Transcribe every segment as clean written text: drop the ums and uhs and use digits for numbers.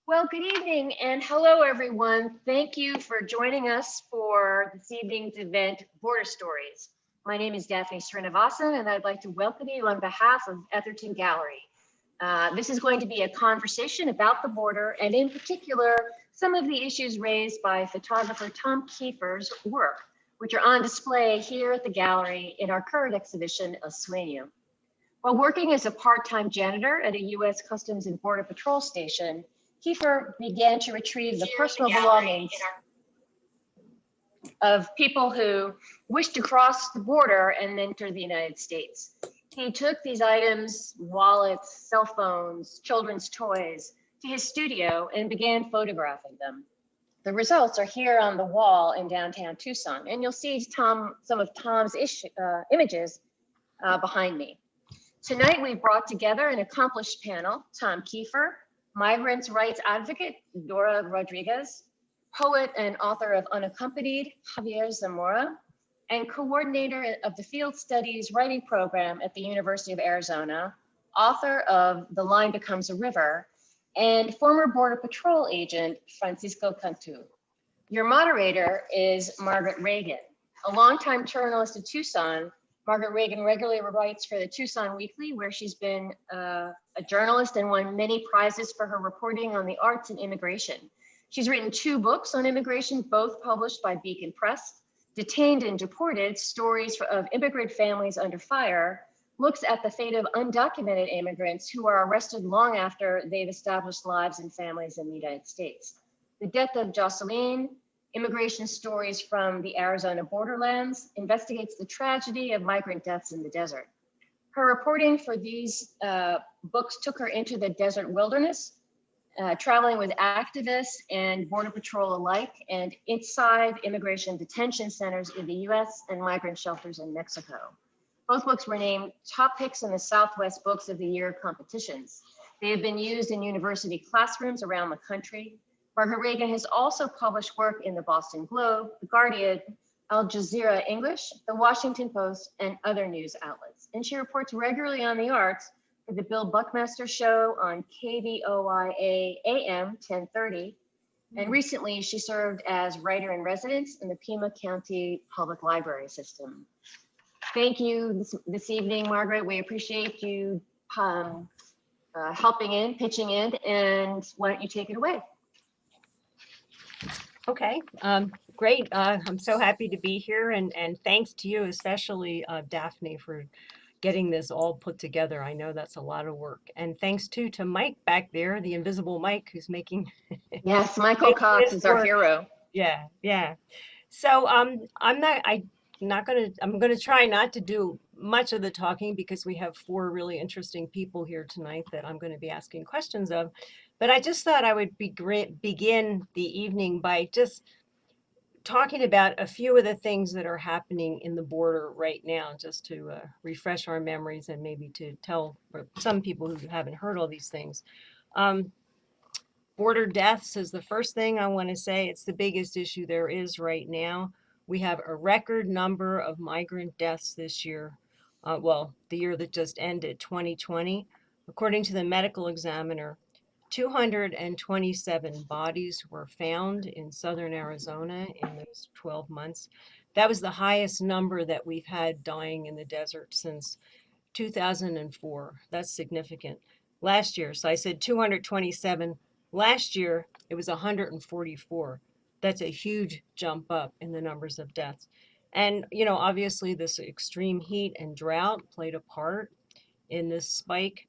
Well, good evening and hello, everyone. Thank you for joining us for this evening's event, Border Stories. My name is Daphne Srinivasan, and I'd like to welcome you on behalf of Etherton Gallery. This is going to be a conversation about the border, and in particular, some of the issues raised by photographer Tom Kiefer's work, which are on display here at the gallery in our current exhibition, El Sueño. While working as a part-time janitor at a U.S. Customs and Border Patrol station, Kiefer began to retrieve the personal belongings of people who wished to cross the border and enter the United States. He took these items, wallets, cell phones, children's toys, to his studio and began photographing them. The results are here on the wall in downtown Tucson, and you'll see some of Tom's images behind me. Tonight, we brought together an accomplished panel: Tom Kiefer, migrants' rights advocate Dora Rodriguez, poet and author of Unaccompanied Javier Zamora, and coordinator of the Field Studies Writing Program at the University of Arizona, author of The Line Becomes a River, and former Border Patrol agent Francisco Cantú. Your moderator is Margaret Regan, a longtime journalist at Tucson. Margaret Regan regularly writes for the Tucson Weekly, where she's been a journalist and won many prizes for her reporting on the arts and immigration. She's written 2 books on immigration, both published by Beacon Press. Detained and Deported: Stories of Immigrant Families Under Fire looks at the fate of undocumented immigrants who are arrested long after they've established lives and families in the United States. The Death of Jocelyn: Immigration Stories from the Arizona Borderlands investigates the tragedy of migrant deaths in the desert. Her reporting for these books took her into the desert wilderness, traveling with activists and Border Patrol alike, and inside immigration detention centers in the US and migrant shelters in Mexico. Both books were named top picks in the Southwest Books of the Year competitions. They have been used in university classrooms around the country. Margaret Regan has also published work in the Boston Globe, The Guardian, Al Jazeera English, The Washington Post, and other news outlets. And she reports regularly on the arts for the Bill Buckmaster Show on KBOIA AM 1030. And recently she served as writer in residence in the Pima County Public Library System. Thank you this evening, Margaret. We appreciate you helping in, pitching in, and why don't you take it away? Okay, great. I'm so happy to be here, and thanks to you, especially Daphne, for getting this all put together. I know that's a lot of work, and thanks too to Mike back there, the invisible Mike, who's making Yes, Michael Cox is our hero. Yeah. So I'm gonna try not to do much of the talking because we have 4 really interesting people here tonight that I'm going to be asking questions of. But I just thought I would begin the evening by just talking about a few of the things that are happening in the border right now, just to refresh our memories and maybe to tell some people who haven't heard all these things. Border deaths is the first thing I want to say. It's the biggest issue there is right now. We have a record number of migrant deaths this year. The year that just ended, 2020. According to the medical examiner, 227 bodies were found in southern Arizona in those 12 months. That was the highest number that we've had dying in the desert since 2004. That's significant. Last year, so I said 227. Last year, it was 144. That's a huge jump up in the numbers of deaths. And, obviously, this extreme heat and drought played a part in this spike.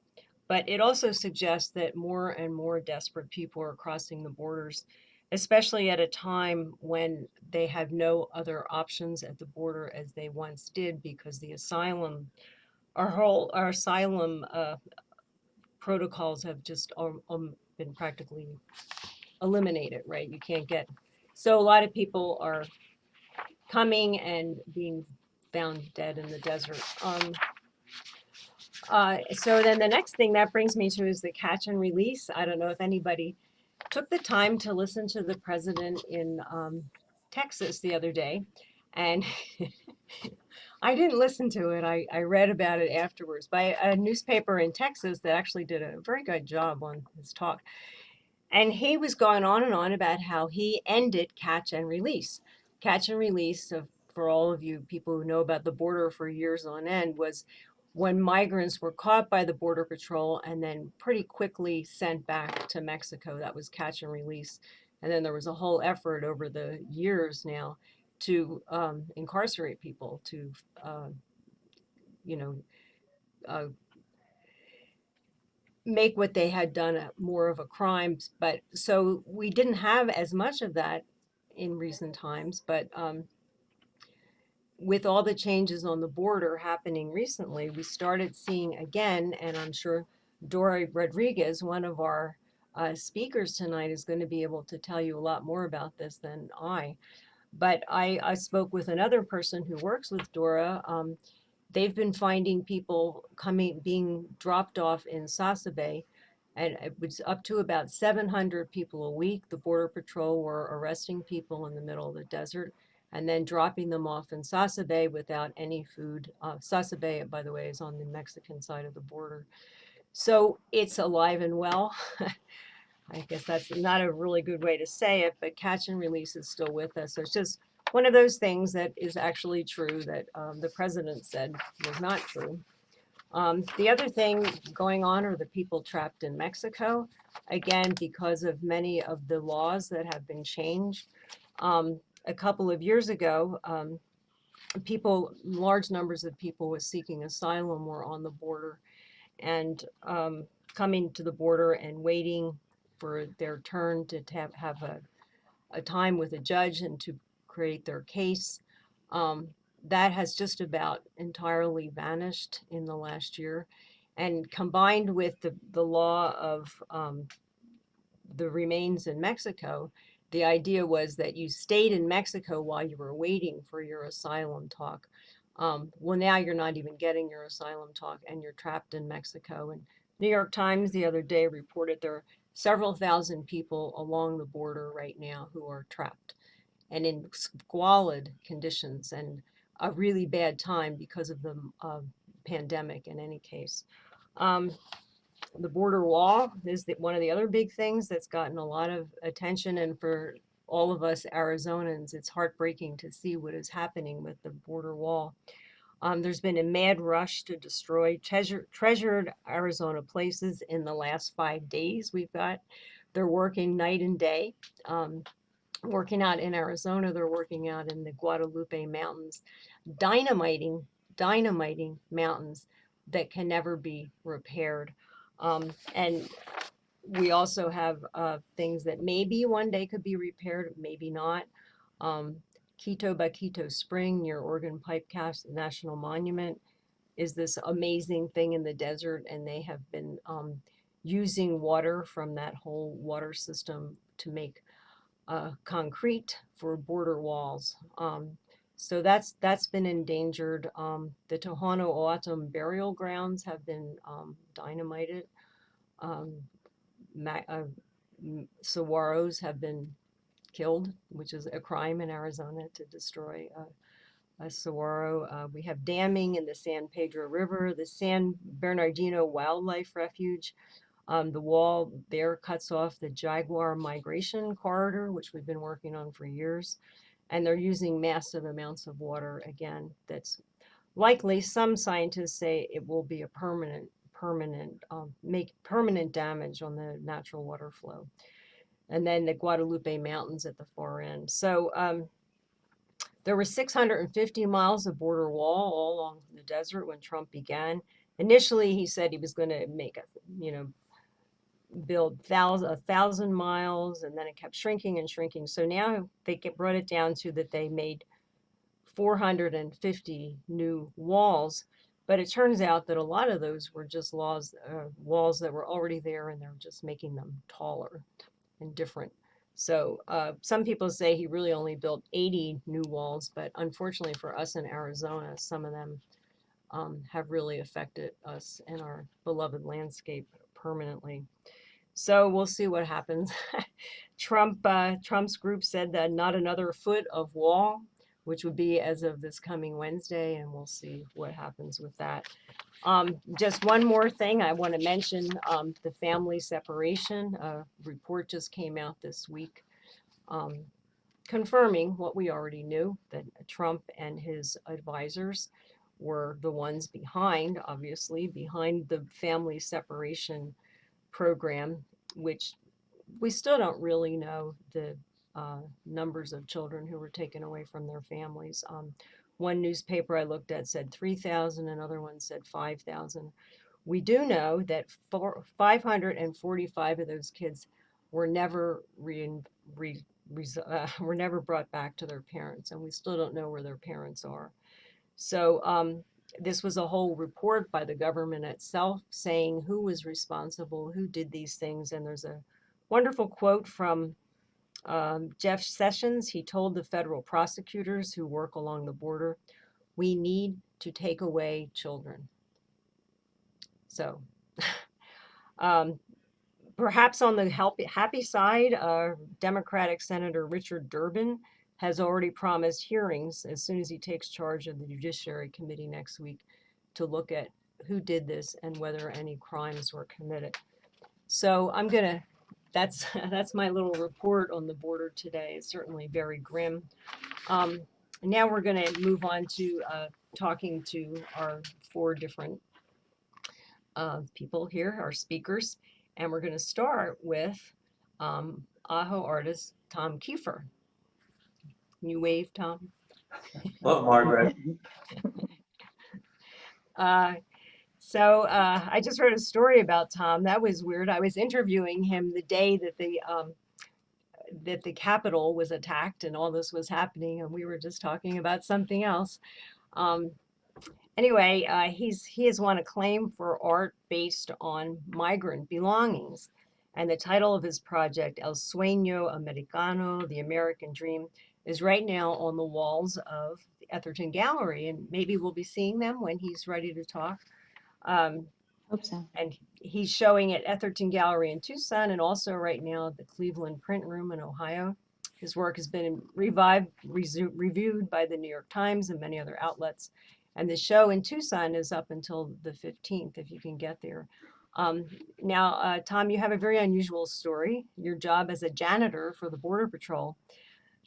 But it also suggests that more and more desperate people are crossing the borders, especially at a time when they have no other options at the border as they once did, because our asylum protocols have just been practically eliminated, right? You can't get, so a lot of people are coming and being found dead in the desert. So then the next thing that brings me to is the catch and release. I don't know if anybody took the time to listen to the president in Texas the other day, and I didn't listen to it. I read about it afterwards by a newspaper in Texas that actually did a very good job on his talk. And he was going on and on about how he ended catch and release. Catch and release, of, for all of you people who know about the border for years on end, was when migrants were caught by the Border Patrol and then pretty quickly sent back to Mexico. That was catch and release. And then there was a whole effort over the years now to incarcerate people, to, you know, uh, make what they had done more of a crime. But so we didn't have as much of that in recent times. But with all the changes on the border happening recently, we started seeing again, and I'm sure Dora Rodriguez, one of our speakers tonight, is going to be able to tell you a lot more about this than I. But I spoke with another person who works with Dora. They've been finding people being dropped off in Sasabe, and it was up to about 700 people a week. The Border Patrol were arresting people in the middle of the desert and then dropping them off in Sasabe without any food. Sasabe, by the way, is on the Mexican side of the border. So it's alive and well. I guess that's not a really good way to say it, but catch and release is still with us. So it's just one of those things that is actually true that the president said was not true. The other thing going on are the people trapped in Mexico, again, because of many of the laws that have been changed. A couple of years ago, large numbers of people with seeking asylum were on the border and coming to the border and waiting for their turn to have a time with a judge and to create their case. That has just about entirely vanished in the last year. And combined with the law of the remains in Mexico, the idea was that you stayed in Mexico while you were waiting for your asylum talk. Well, now you're not even getting your asylum talk and you're trapped in Mexico. And New York Times the other day reported there are several thousand people along the border right now who are trapped and in squalid conditions and a really bad time because of the pandemic in any case. The border wall is one of the other big things that's gotten a lot of attention. And for all of us Arizonans, it's heartbreaking to see what is happening with the border wall. There's been a mad rush to destroy treasured Arizona places in the last 5 days. They're working night and day. Working out in Arizona, they're working out in the Guadalupe Mountains, dynamiting mountains that can never be repaired. And we also have things that maybe one day could be repaired, maybe not. Quito Baquito Spring near Oregon Pipe Cast National Monument is this amazing thing in the desert, and they have been using water from that whole water system to make concrete for border walls. So that's been endangered. The Tohono O'odham burial grounds have been dynamited. Saguaros have been killed, which is a crime in Arizona to destroy a saguaro. We have damming in the San Pedro River, the San Bernardino Wildlife Refuge. The wall there cuts off the jaguar migration corridor, which we've been working on for years. And they're using massive amounts of water again. That's likely, some scientists say it will be a make permanent damage on the natural water flow. And then the Guadalupe Mountains at the far end. So there were 650 miles of border wall all along the desert when Trump began. Initially, he said he was going to make build 1,000 miles, and then it kept shrinking and shrinking. So now they brought it down to that they made 450 new walls. But it turns out that a lot of those were just walls that were already there, and they're just making them taller and different. So some people say he really only built 80 new walls, but unfortunately for us in Arizona, some of them have really affected us and our beloved landscape permanently. So we'll see what happens. Trump's group said that not another foot of wall which would be as of this coming Wednesday, and we'll see what happens with that. Just one more thing I want to mention, the family separation report just came out this week, confirming what we already knew, that Trump and his advisors were the ones behind, obviously, behind the family separation program, which we still don't really know the numbers of children who were taken away from their families. One newspaper I looked at said 3,000, another one said 5,000. We do know that 545 of those kids were never were never brought back to their parents, and we still don't know where their parents are. So this was a whole report by the government itself saying who was responsible, who did these things, and there's a wonderful quote from Jeff Sessions. He told the federal prosecutors who work along the border, "We need to take away children." So perhaps on the happy side, Democratic Senator Richard Durbin has already promised hearings as soon as he takes charge of the Judiciary Committee next week to look at who did this and whether any crimes were committed. So that's my little report on the border today. It's certainly very grim. Now we're going to move on to talking to our 4 different people here, our speakers, and we're going to start with Aho artist Tom Kiefer. Can you wave, Tom? Hello, Margaret. So I just read a story about Tom. That was weird. I was interviewing him the day that the Capitol was attacked and all this was happening, and we were just talking about something else. Anyway, he has won a claim for art based on migrant belongings, and the title of his project, El Sueño Americano, the American Dream, is right now on the walls of the Etherton Gallery, and maybe we'll be seeing them when he's ready to talk. Hope so. And he's showing at Etherton Gallery in Tucson and also right now at the Cleveland Print Room in Ohio. His work has been reviewed by the New York Times and many other outlets. And the show in Tucson is up until the 15th, if you can get there. Now, Tom, you have a very unusual story. Your job as a janitor for the Border Patrol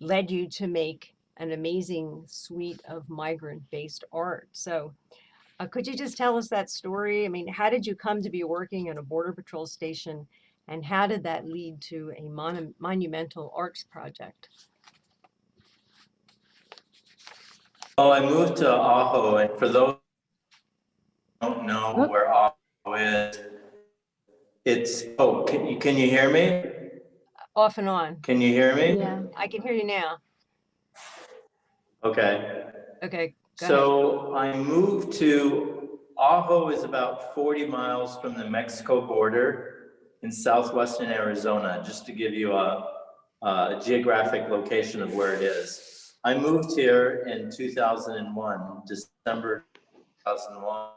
led you to make an amazing suite of migrant-based art. So could you just tell us that story? I mean, how did you come to be working in a Border Patrol station, and how did that lead to a monumental arts project? Well, I moved to Aho, and for those who don't know where Aho is, it's, can you hear me? Off and on. Can you hear me? Yeah. I can hear you now. Okay. Okay, go So I moved to Aho is about 40 miles from the Mexico border in southwestern Arizona, just to give you a geographic location of where it is. I moved here in 2001, December 2001.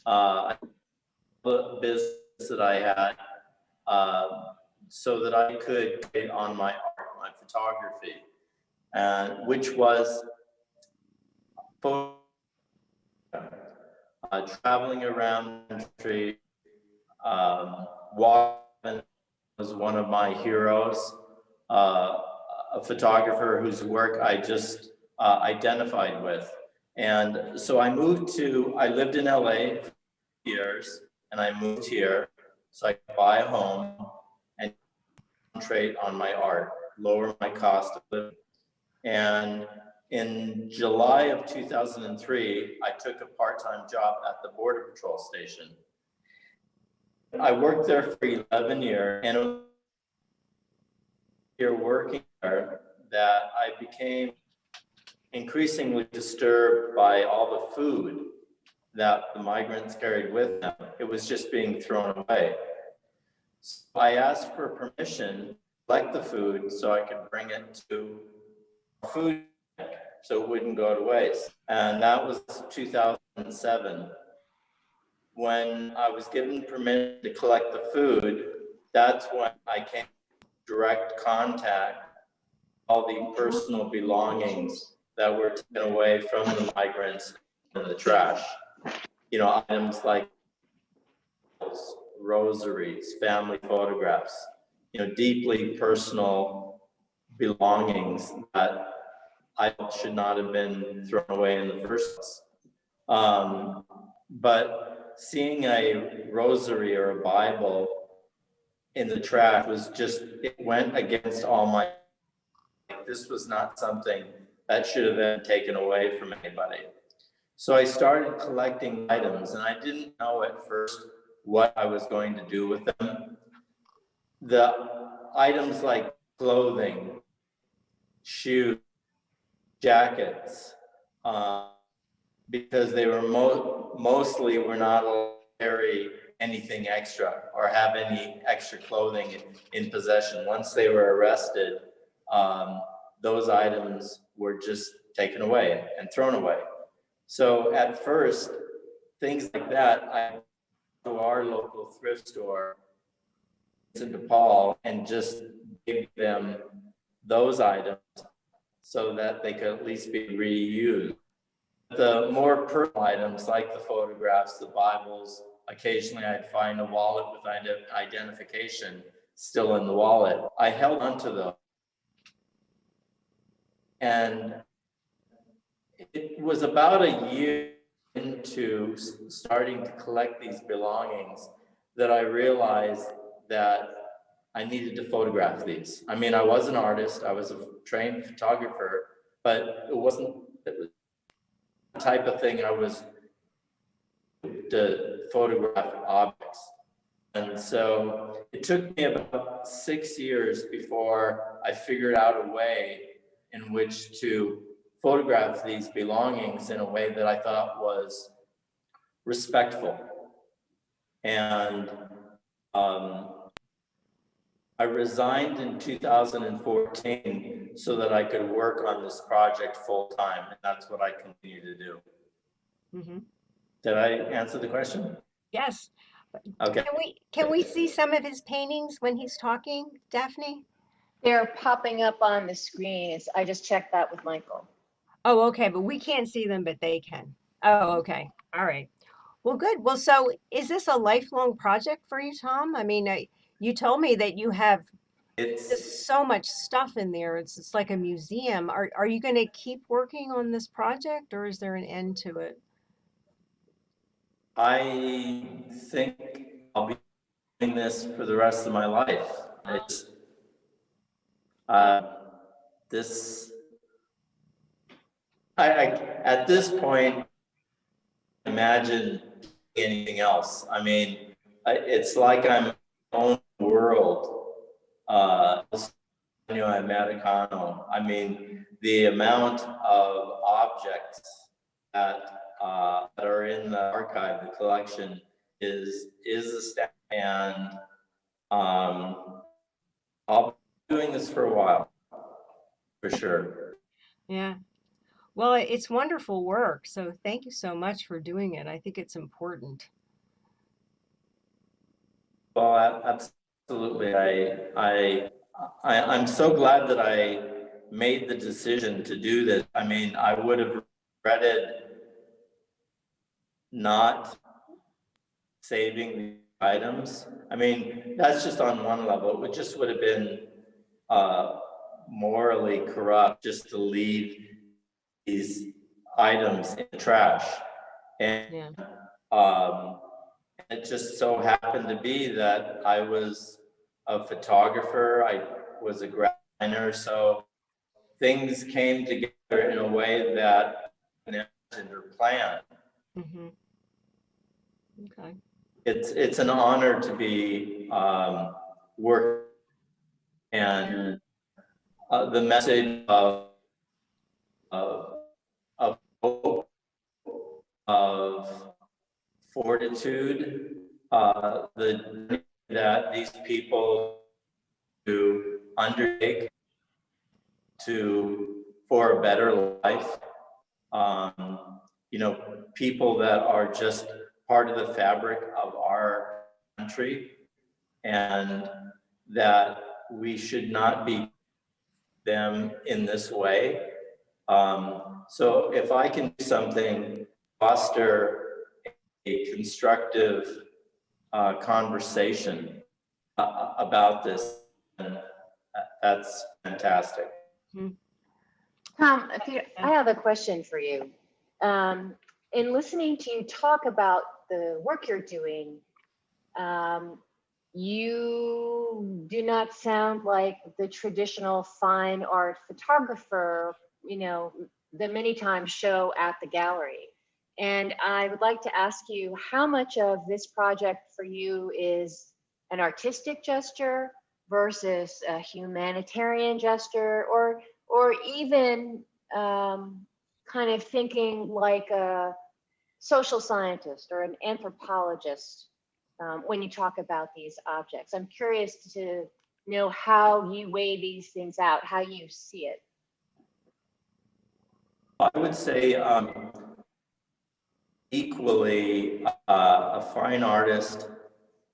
A business that I had so that I could get on my art, my photography, and which was traveling around the country. Walkman was one of my heroes, a photographer whose work I just identified with. And so I lived in LA for years, and I moved here so I could buy a home and concentrate on my art, lower my cost of living. And in July of 2003, I took a part-time job at the Border Patrol station. I worked there for 11 years, and here working there that I became increasingly disturbed by all the food that the migrants carried with them. It was just being thrown away. So I asked for permission to collect the food so I could bring it to a food bank so it wouldn't go to waste. And that was 2007. When I was given permission to collect the food, that's when I came in direct contact with all the personal belongings that were taken away from the migrants in the trash. You know, items like rosaries, family photographs, you know, deeply personal belongings that I should not have been thrown away in the first place. But seeing a rosary or a Bible in the trash was just, it went against all my, this was not something that should have been taken away from anybody. So I started collecting items, and I didn't know at first what I was going to do with them. The items like clothing, shoes, jackets, because they were mostly were not allowed to carry anything extra or have any extra clothing in possession. Once they were arrested, those items were just taken away and thrown away. So at first, things like that, I went to our local thrift store in DePaul and just gave them those items so that they could at least be reused. The more personal items like the photographs, the Bibles, occasionally I'd find a wallet with identification still in the wallet. I held onto those. And it was about a year into starting to collect these belongings that I realized that I needed to photograph these. I mean, I was an artist, I was a trained photographer, but it was the type of thing I was to photograph objects. And so it took me about 6 years before I figured out a way in which to photograph these belongings in a way that I thought was respectful. And I resigned in 2014 so that I could work on this project full time, and that's what I continue to do. Mm-hmm. Did I answer the question? Yes. Okay. Can we see some of his paintings when he's talking, Daphne? They're popping up on the screen. I just checked that with Michael. Oh, okay, but we can't see them, but they can. Oh, okay. All right. Well, good. Well, so is this a lifelong project for you, Tom? I mean, you told me that you have It's just so much stuff in there. It's like a museum. Are you going to keep working on this project, or is there an end to it? I think I'll be doing this for the rest of my life. It's this. I at this point imagine anything else. I mean, it's like I'm in my own world. Americano. I mean, the amount of objects that are in the archive, the collection is astounding. And I'll be doing this for a while, for sure. Yeah. Well, it's wonderful work. So thank you so much for doing it. I think it's important. Well, absolutely. I'm so glad that I made the decision to do this. I mean, I would have regretted not saving the items. I mean, that's just on one level. It just would have been morally corrupt just to leave these items in the trash. And Yeah. it just so happened to be that I was a photographer, I was a graphic designer, so things came together in a way that I didn't imagine or planned. Mm-hmm. Okay. It's an honor to be working, and the message of hope, of fortitude, that these people to undertake for a better life. You know, people that are just part of the fabric of our country, and that we should not be them in this way. So if I can do something, foster a constructive conversation about this, that's fantastic. Tom, I have a question for you. In listening to you talk about the work you're doing, you do not sound like the traditional fine art photographer, you know, that many times show at the gallery. And I would like to ask you, how much of this project for you is an artistic gesture versus a humanitarian gesture, or even kind of thinking like a social scientist or an anthropologist when you talk about these objects? I'm curious to know how you weigh these things out, how you see it. I would say equally a fine artist,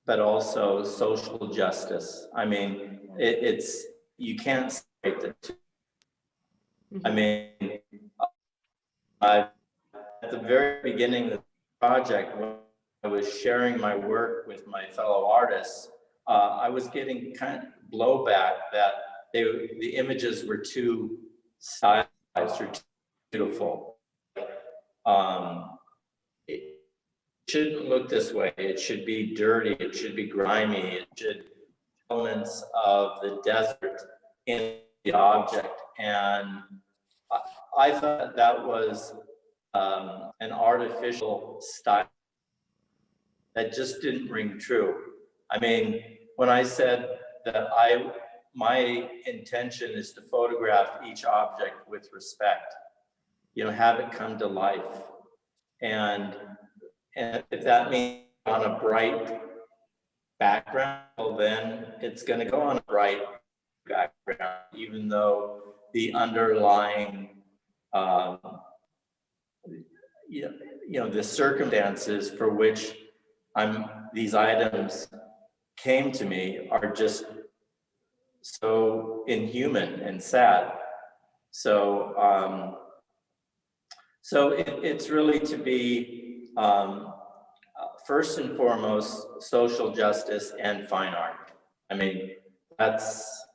but also social justice. I mean, it's, you can't separate the two. I mean, at the very beginning of the project, when I was sharing my work with my fellow artists, I was getting kind of blowback that the images were too stylized or too beautiful. It shouldn't look this way. It should be dirty. It should be grimy. It should elements of the desert in the object. And I thought that was an artificial style that just didn't ring true. I mean, when I said that my intention is to photograph each object with respect, you know, have it come to life. And if that means on a bright background, well, then it's going to go on a bright background, even though the underlying, the circumstances for which these items came to me are just so inhuman and sad. So, it's really to be first and foremost social justice and fine art. I mean, that's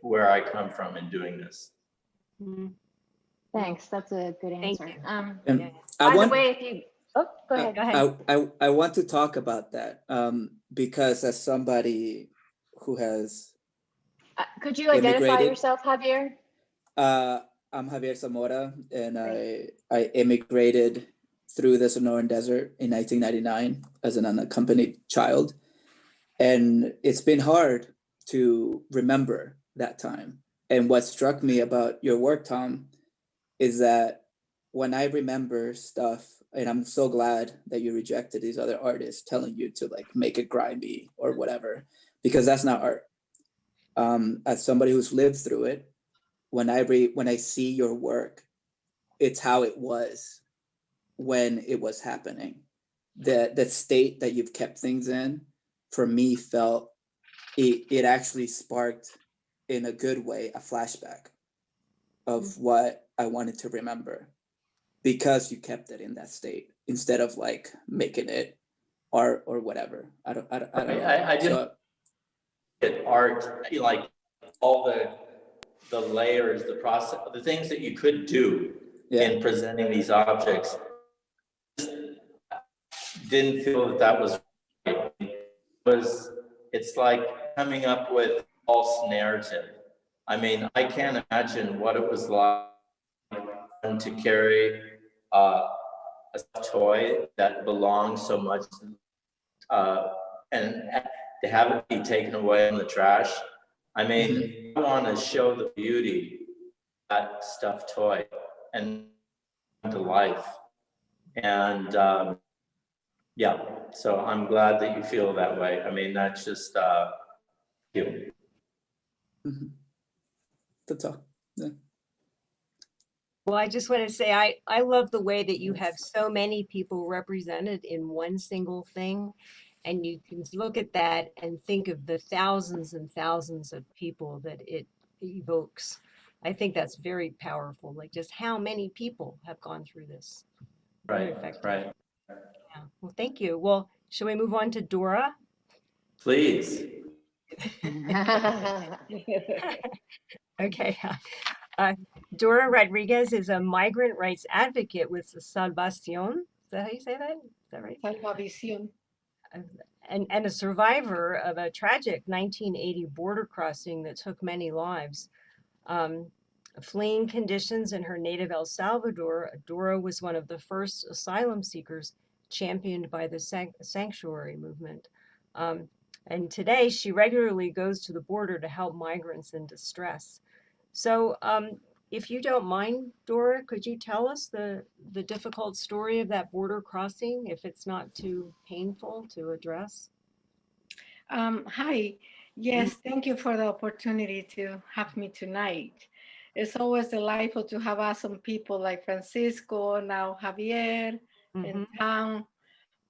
where I come from in doing this. Thanks, that's a good answer. I By want, the way, if you, oh, go ahead. Go ahead. I want to talk about that because as somebody who has Could you identify immigrated. yourself, Javier? I'm Javier Zamora, and I immigrated through the Sonoran Desert in 1999 as an unaccompanied child. And it's been hard to remember that time. And what struck me about your work, Tom, is that when I remember stuff, and I'm so glad that you rejected these other artists telling you to like make it grimy or whatever, because that's not art. As somebody who's lived through it, when I see your work, it's how it was when it was happening. The state that you've kept things in, for me, felt it actually sparked, in a good way, a flashback of what I wanted to remember, because you kept it in that state instead of like making it art or whatever. I don't know. I didn't get art, like all the layers, the process, the things that you could do in presenting these objects. Didn't feel that was right. It's like coming up with false narrative. I mean, I can't imagine what it was like to carry a toy that belongs so much and to have it be taken away in the trash. I mean, I want to show the beauty of that stuffed toy and to life. And so I'm glad that you feel that way. I mean, that's just you. That's all. Yeah. Well, I just want to say, I love the way that you have so many people represented in one single thing. And you can look at that and think of the thousands and thousands of people that it evokes. I think that's very powerful, like just how many people have gone through this. Very Right, effective. right. Yeah. Well, thank you. Well, shall we move on to Dora? Please. Okay. Dora Rodriguez is a migrant rights advocate with Salvación. Is that how you say that? Is that right? Salvavision. And a survivor of a tragic 1980 border crossing that took many lives. Fleeing conditions in her native El Salvador, Dora was one of the first asylum seekers championed by the sanctuary movement. And today she regularly goes to the border to help migrants in distress. So if you don't mind, Dora, could you tell us the difficult story of that border crossing, if it's not too painful to address? Hi. Yes, thank you for the opportunity to have me tonight. It's always delightful to have awesome people like Francisco, now Javier, and Tom.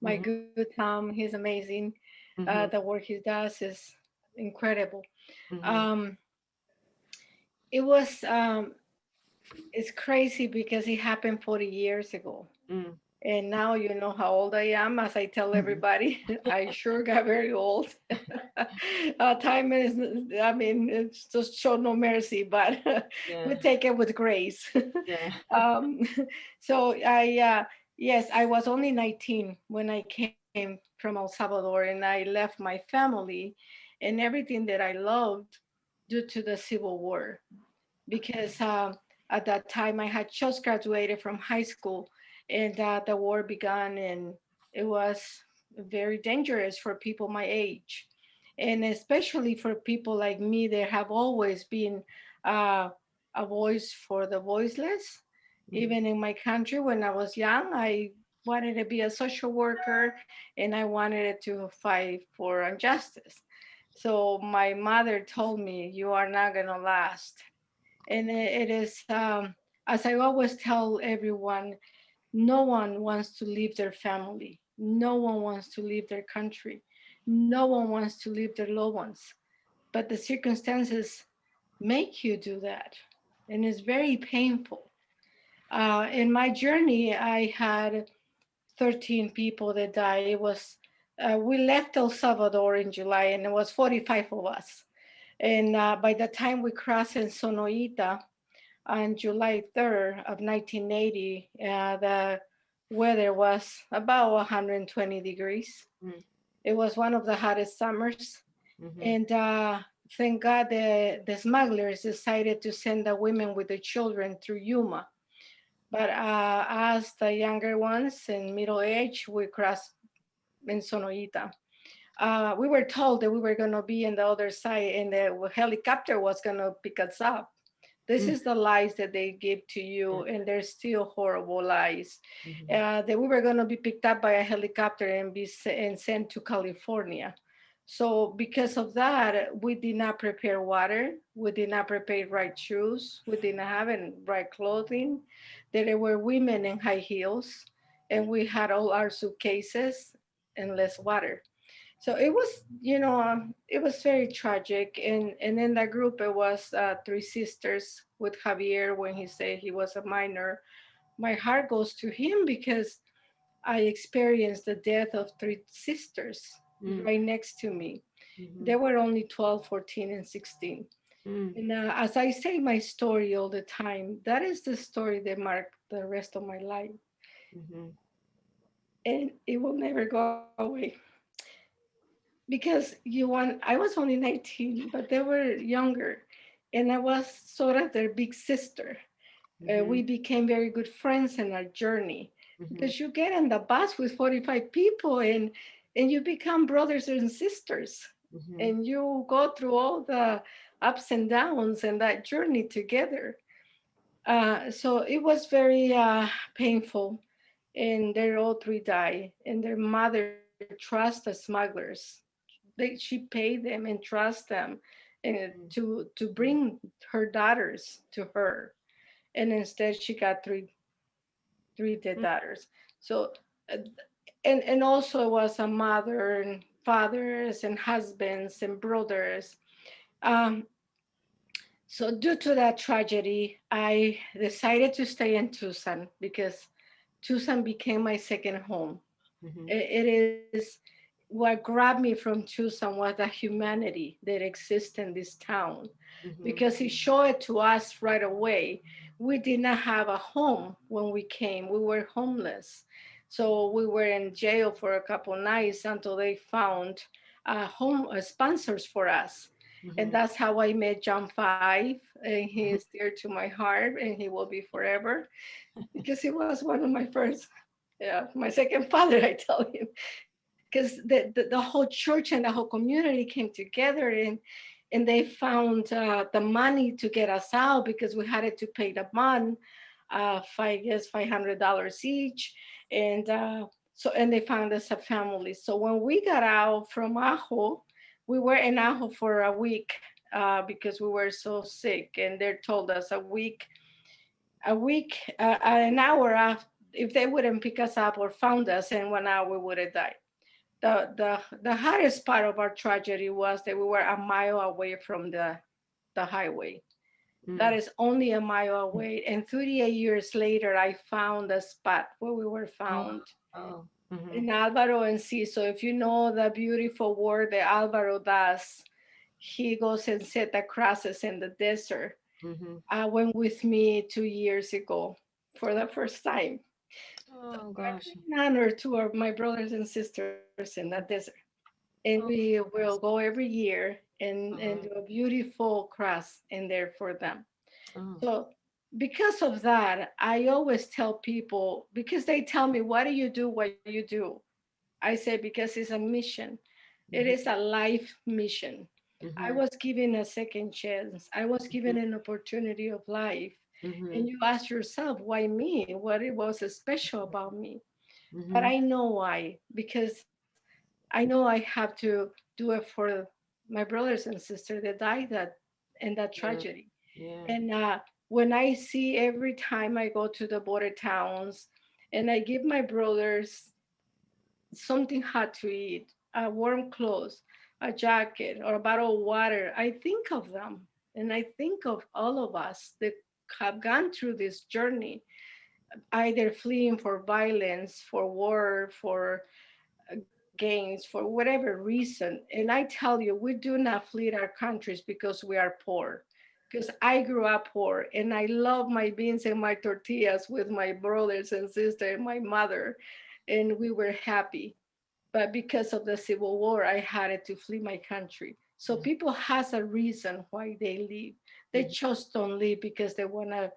My good Tom, he's amazing. The work he does is incredible. It was, it's crazy because it happened 40 years ago. And now you know how old I am. As I tell everybody, I sure got very old. Time is, I mean, it's just show no mercy, but we take it with grace. So yes, I was only 19 when I came from El Salvador, and I left my family and everything that I loved due to the Civil War. Because at that time I had just graduated from high school, and the war began, and it was very dangerous for people my age, and especially for people like me that have always been a voice for the voiceless. Even in my country, when I was young, I wanted to be a social worker, and I wanted to fight for injustice. So my mother told me, "You are not gonna last." And it is, as I always tell everyone, no one wants to leave their family. No one wants to leave their country. No one wants to leave their loved ones. But the circumstances make you do that. And it's very painful. In my journey, I had 13 people that died. It was, we left El Salvador in July, and it was 45 of us. And by the time we crossed in Sonoita, on July 3rd of 1980, the weather was about 120 degrees. It was one of the hottest summers. And thank God the smugglers decided to send the women with the children through Yuma. But as the younger ones in middle age, we crossed in Sonoita. We were told that we were going to be on the other side and the helicopter was going to pick us up. This is the lies that they give to you, and they're still horrible lies. That we were going to be picked up by a helicopter and sent to California. So because of that, we did not prepare water. We did not prepare right shoes. We did not have right clothing. There were women in high heels, and we had all our suitcases and less water. So it was, it was very tragic. And in that group, it was three sisters with Javier when he said he was a minor. My heart goes to him because I experienced the death of three sisters right next to me. They were only 12, 14, and 16. And as I say my story all the time, that is the story that marked the rest of my life. And it will never go away. Because I was only 19, but they were younger, and I was sort of their big sister. We became very good friends in our journey because you get in the bus with 45 people and you become brothers and sisters, and you go through all the ups and downs and that journey together. So it was very painful, and they all three died, and their mother trusts the smugglers. She paid them and trust them and to bring her daughters to her, and instead she got three dead daughters. So and also it was a mother and fathers and husbands and brothers. Um, so due to that tragedy, I decided to stay in Tucson because Tucson became my second home. Mhm. It is what grabbed me from Tucson was the humanity that exists in this town, Mhm. because he showed it to us right away. We did not have a home when we came. We were homeless. So we were in jail for a couple nights until they found home sponsors for us. And Mhm. that's how I met John Five. And he is dear to my heart and he will be forever because he was one of my first, yeah, my second father, I tell him, because the whole church and the whole community came together and they found the money to get us out because we had to pay the bond, $500 each, and so and they found us a family. So when we got out from Ajo, we were in Ajo for a week because we were so sick, and they told us an hour after, if they wouldn't pick us up or found us in 1 hour, we would have died. The hardest part of our tragedy was that we were a mile away from the highway. That Mm. is only a mile away. And 38 years later, I found the spot where we were Oh. found Oh. Mhm. in Alvaro and C. So if you know the beautiful work that Alvaro does, he goes and set the crosses in the desert. Mhm. Went with me 2 years ago for the first time. Oh I'm gosh. an honor to my brothers and sisters in that desert. And Oh, we will yes. go every year and do Uh-huh. a beautiful cross in there for them. Oh. So because of that, I always tell people, because they tell me, why do you do what you do? I say, because it's a mission. It Mhm. is a life mission. I Mhm. was given a second chance. I was given Mhm. an opportunity of life. And Mhm. you ask yourself, why me? What it was special about me? But Mhm. I know why, because I know I have to do it for my brothers and sisters that died in that Yeah. tragedy. Yeah. And when I see every time I go to the border towns and I give my brothers something hot to eat, warm clothes, a jacket, or a bottle of water, I think of them. And I think of all of us that have gone through this journey, either fleeing for violence, for war, for gains, for whatever reason. And I tell you, we do not flee our countries because we are poor. Because I grew up poor and I love my beans and my tortillas with my brothers and sister and my mother, and we were happy. But because of the civil war, I had to flee my country. So people has a reason why they leave. They Mhm. just don't leave because they want to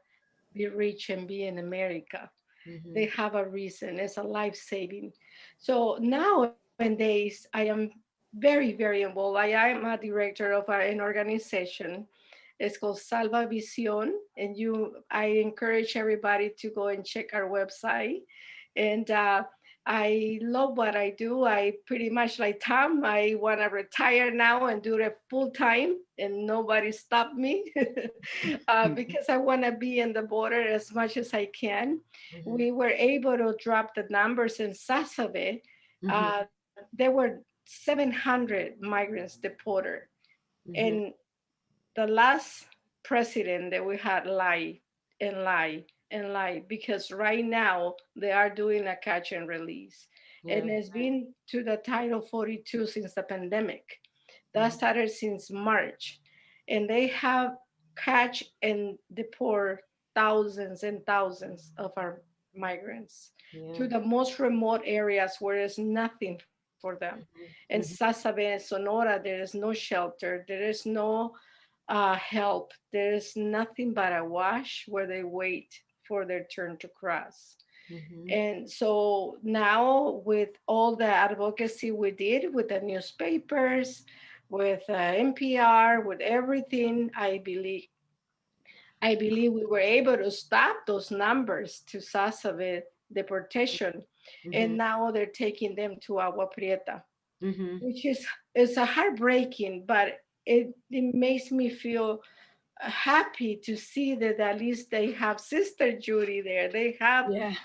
be rich and be in America. They Mhm. have a reason. It's a life saving. So nowadays, I am very involved. I am a director of an organization. It's called Salva Visión, and I encourage everybody to go and check our website. And I love what I do. I pretty much like Tom. I want to retire now and do it full time, and nobody stop me because I want to be in the border as much as I can. Mhm. We were able to drop the numbers in Sassave. Mhm. There were 700 migrants deported, Mhm. and the last president that we had lied and lied and lied, because right now they are doing a catch and release. And Yeah. it's been to the Title 42 since the pandemic. That Mhm. started since March. And they have catch and deport thousands and thousands of our migrants Yeah. to the most remote areas where there's nothing for them. Mhm. In Mhm. Sasabe, Sonora, there is no shelter, there is no help. There's nothing but a wash where they wait for their turn to cross. Mhm. And so now, with all the advocacy we did with the newspapers, with NPR, with everything, I believe we were able to stop those numbers to Sasabe deportation, and Mhm. now they're taking them to Agua Prieta, Mhm. which is a heartbreaking, but it makes me feel happy to see that at least they have Sister Judy there. They have Yeah.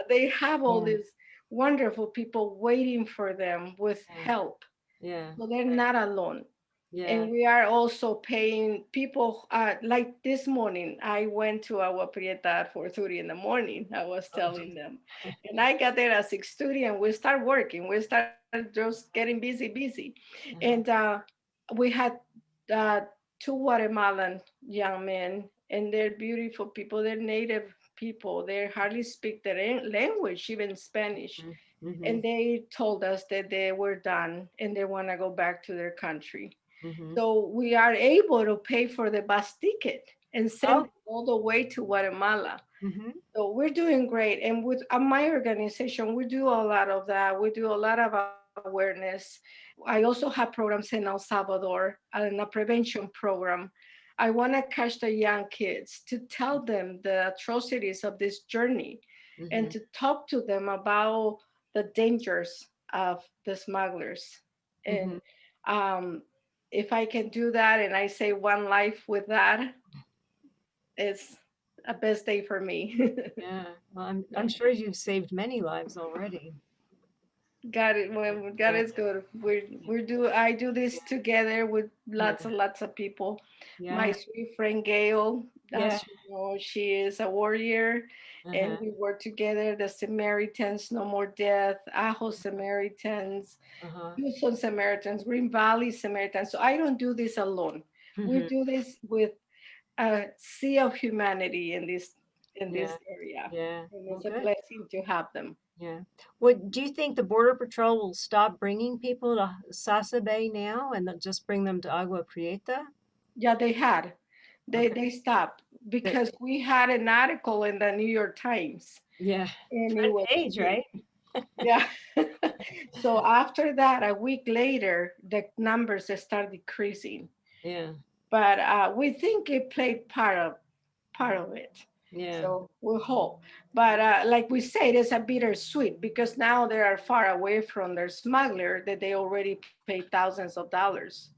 they have all Yeah. this. wonderful people waiting for them with help. Yeah. So they're not alone. Yeah. And we are also paying people, like this morning, I went to Agua Prieta at 4:30 in the morning, I was telling them. And I got there at 6:30 and we start working. We start just getting busy. And we had uh, two Guatemalan young men, and they're beautiful people. They're native people. They hardly speak their language, even Spanish. Mm-hmm. And they told us that they were done and they want to go back to their country. Mm-hmm. So we are able to pay for the bus ticket and send them all the way to Guatemala. Mm-hmm. So we're doing great. And with my organization, we do a lot of that. We do a lot of awareness. I also have programs in El Salvador and a prevention program. I want to catch the young kids to tell them the atrocities of this journey and to talk to them about the dangers of the smugglers. And if I can do that and I save one life with that, it's a best day for me. Yeah. Well, I'm sure you've saved many lives already. God, well, God is good. I do this together with lots and lots of people. My Yeah. sweet friend Gail, Yeah. as you know, she is a warrior, and we work together. The Samaritans, No More Death, Ajo Samaritans, Houston Samaritans, Green Valley Samaritans. So I don't do this alone. We do this with a sea of humanity in this area. Yeah. And Well, it's a good. blessing to have them. Yeah. What do you think the Border Patrol will stop bringing people to Sasa Bay now and they'll just bring them to Agua Prieta? Yeah, they had. They stopped because we had an article in the New York Times. Yeah. And it Front was page, right? Yeah. So after that, a week later, the numbers start decreasing. Yeah. But we think it played part of it. Yeah. So we hope. But like we said, it's a bittersweet because now they are far away from their smuggler that they already paid thousands of dollars.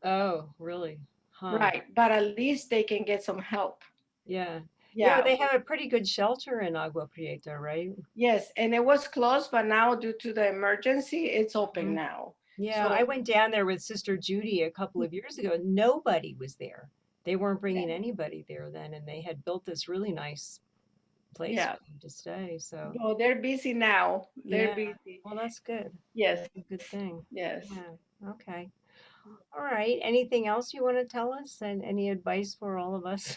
Oh, really? Huh. Right. But at least they can get some help. Yeah. Yeah. They have a pretty good shelter in Agua Prieta, right? Yes. And it was closed, but now due to the emergency, it's open now. Yeah, So I went down there with Sister Judy a couple of years ago. Nobody was there. They weren't bringing anybody there then, and they had built this really nice place for them to stay. So, well, they're busy now. They're yeah. busy. Well, that's good. Yes. A good thing. Yes. Yeah. Okay. All right. Anything else you want to tell us and any advice for all of us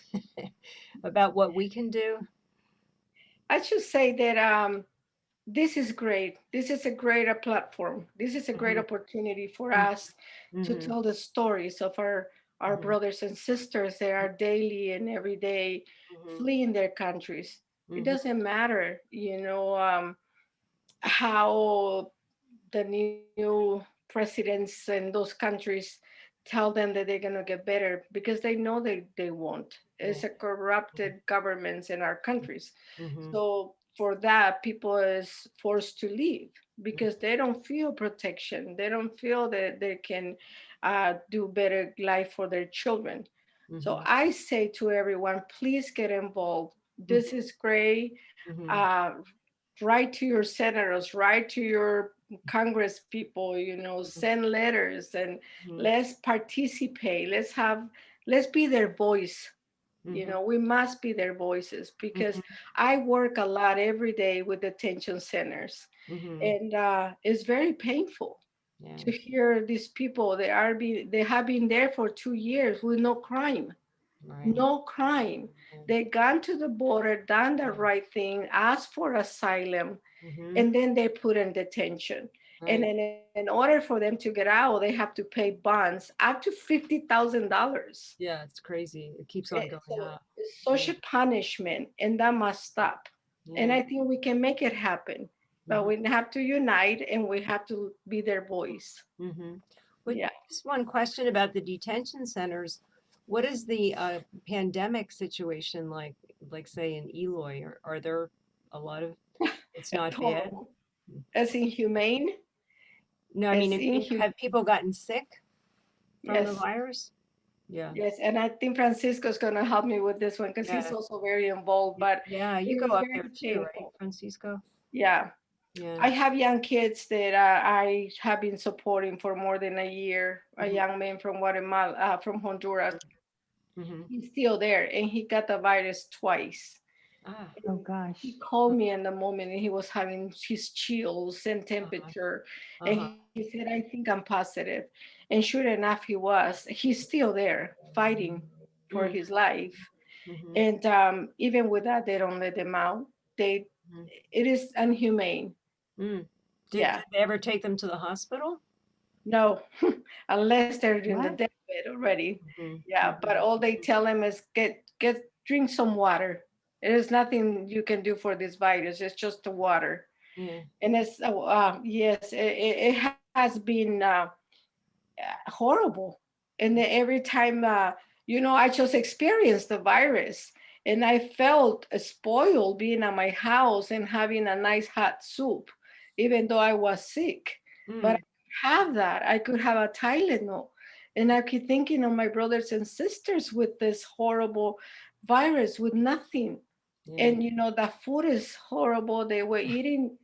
about what we can do? I should say that this is great. This is a greater platform. This is a great opportunity for us to tell the stories of our brothers and sisters that are daily and every day fleeing their countries. It doesn't matter, how the new presidents in those countries tell them that they're going to get better because they know they won't. It's a corrupted governments in our countries. So for that, people is forced to leave because they don't feel protection. They don't feel that they can do better life for their children. So I say to everyone, please get involved. This is great. Write to your senators, write to your Congress people, send letters and let's participate. Let's be their voice. We must be their voices because I work a lot every day with detention centers, and it's very painful to hear these people. They have been there for 2 years with no crime. Right. No crime. They gone to the border, done the right thing, asked for asylum, and then they put in detention. And in order for them to get out, they have to pay bonds up to $50,000. Yeah, it's crazy. It keeps on going up. It's such a punishment, and that must stop. And I think we can make it happen. But we have to unite, and we have to be their voice. Just one question about the detention centers. What is the pandemic situation like say in Eloy? Are there a lot of, it's not bad? As inhumane? No, I mean, have people gotten sick from the Yes. virus? Yeah. Yes, and I think Francisco's going to help me with this one because he's also very involved. But yeah, you it go was up very there too, right, painful. Francisco? Yeah. Yeah. I have young kids that I have been supporting for more than a year. A young man from Guatemala, from Honduras, Mhm. he's still there, and he got the virus twice. Ah, Oh, gosh. He called me in the moment, and he was having his chills and temperature, and uh-huh. he said, "I think I'm positive." And sure enough, he was. He's still there fighting for Mm. his life, Mhm. and even with that, they don't let them out. They, Mhm. it is inhumane. Mm. Yeah. Did they ever take them to the hospital? No, unless they're in the What? deathbed already. Mhm. Yeah, but all they tell them is drink some water. There's nothing you can do for this virus. It's just the water. Yeah. And it's yes, it has been horrible. And then every time, I just experienced the virus, and I felt spoiled being at my house and having a nice hot soup, even though I was sick. But Mm. have that. I could have a Tylenol. And I keep thinking of my brothers and sisters with this horrible virus with nothing. Yeah. And the food is horrible. They were eating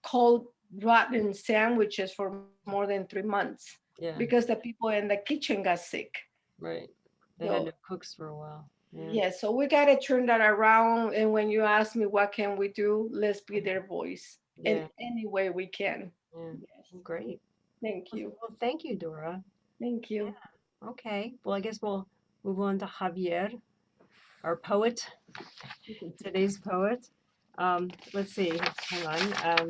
cold, rotten sandwiches for more than 3 months Yeah. because the people in the kitchen got sick. Right. They had So no cooks for a while. Yeah. yeah, so we gotta turn that around. And when you ask me what can we do, let's be their voice in Yeah. any way we can. Yeah. Yes. Great. Thank you. Well, thank you, Dora. Thank you. Okay. Well, I guess we'll move on to Javier, our poet, today's poet. Let's see. Hang on.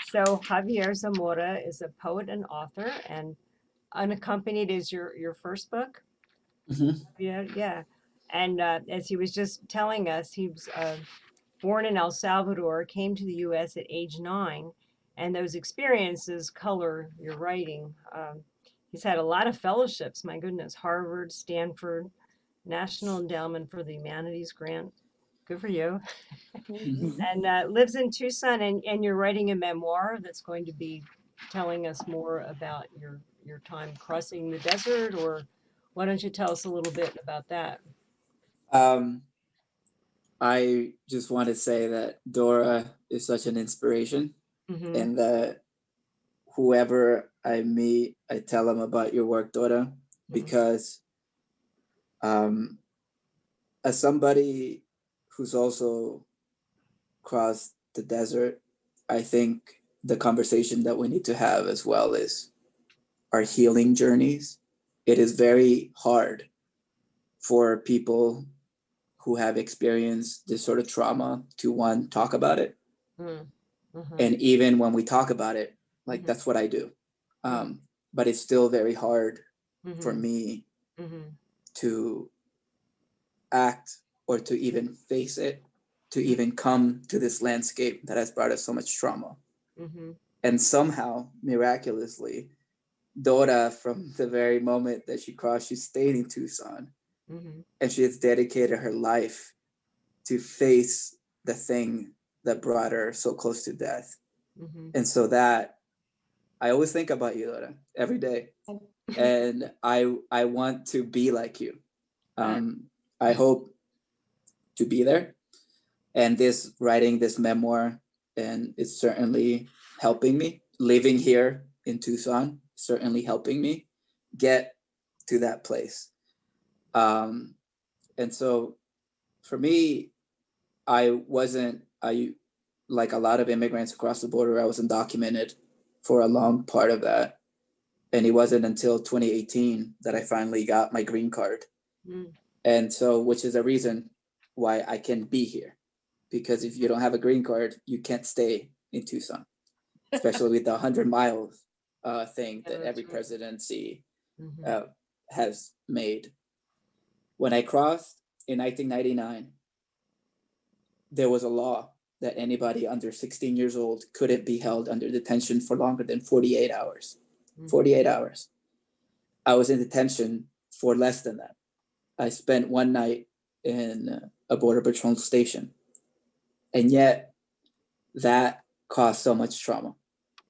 So Javier Zamora is a poet and author, and Unaccompanied is your first book. Mhm. Yeah, yeah. And as he was just telling us, he was born in El Salvador, came to the U.S. at age 9, and those experiences color your writing. He's had a lot of fellowships. My goodness, Harvard, Stanford, National Endowment for the Humanities grant. Good for you. Mhm. Mhm. And lives in Tucson, and you're writing a memoir that's going to be telling us more about your time crossing the desert, or why don't you tell us a little bit about that? Um, I just want to say that Dora is such an inspiration, Mm-hmm. and that whoever I meet, I tell them about your work, Dora, because um, as somebody who's also crossed the desert, I think the conversation that we need to have as well is our healing journeys. It is very hard for people who have experienced this sort of trauma to one, talk about it. Mm-hmm. And even when we talk about it, like Mhm. that's what I do. But it's still very hard for Mm-hmm. me Mm-hmm. to act or to even face it, to even come to this landscape that has brought us so much trauma. Mm-hmm. And somehow, miraculously, Dora, from the very moment that she crossed, she stayed in Tucson, Mm-hmm. and she has dedicated her life to face the thing that brought her so close to death. Mm-hmm. And so that I always think about you, Dora, every day. And I want to be like you. I hope to be there. And this writing this memoir, and it's certainly helping me. Living here in Tucson, certainly helping me get to that place. And so for me, I like a lot of immigrants across the border, I was undocumented for a long part of that. And it wasn't until 2018 that I finally got my green card. Mm-hmm. And so, which is a reason why I can be here. Because if you don't have a green card, you can't stay in Tucson, especially with the 100 miles thing Yeah, that that's every right. presidency Mm-hmm. has made. When I crossed in 1999, there was a law that anybody under 16 years old couldn't be held under detention for longer than 48 hours. Mm-hmm. 48 hours. I was in detention for less than that. I spent one night in a border patrol station. And yet that caused so much trauma.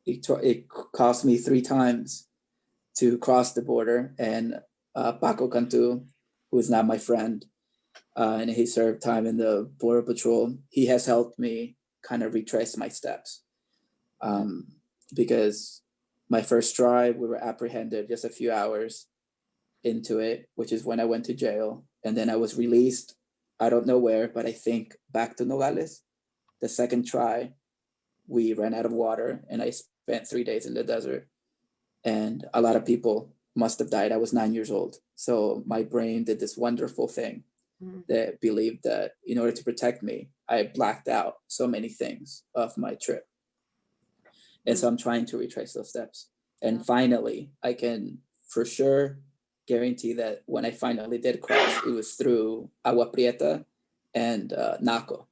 It cost me 3 times to cross the border. And Paco Cantú, who is now my friend, and he served time in the border patrol, he has helped me kind of retrace my steps. because my first try, we were apprehended just a few hours into it, which is when I went to jail. And then I was released, I don't know where, but I think back to Nogales. The second try, we ran out of water and I spent 3 days in the desert. And a lot of people must have died. I was 9 years old. So my brain did this wonderful thing that believed that in order to protect me, I blacked out so many things of my trip. And so I'm trying to retrace those steps. And finally, I can for sure guarantee that when I finally did cross, it was through Agua Prieta and Naco.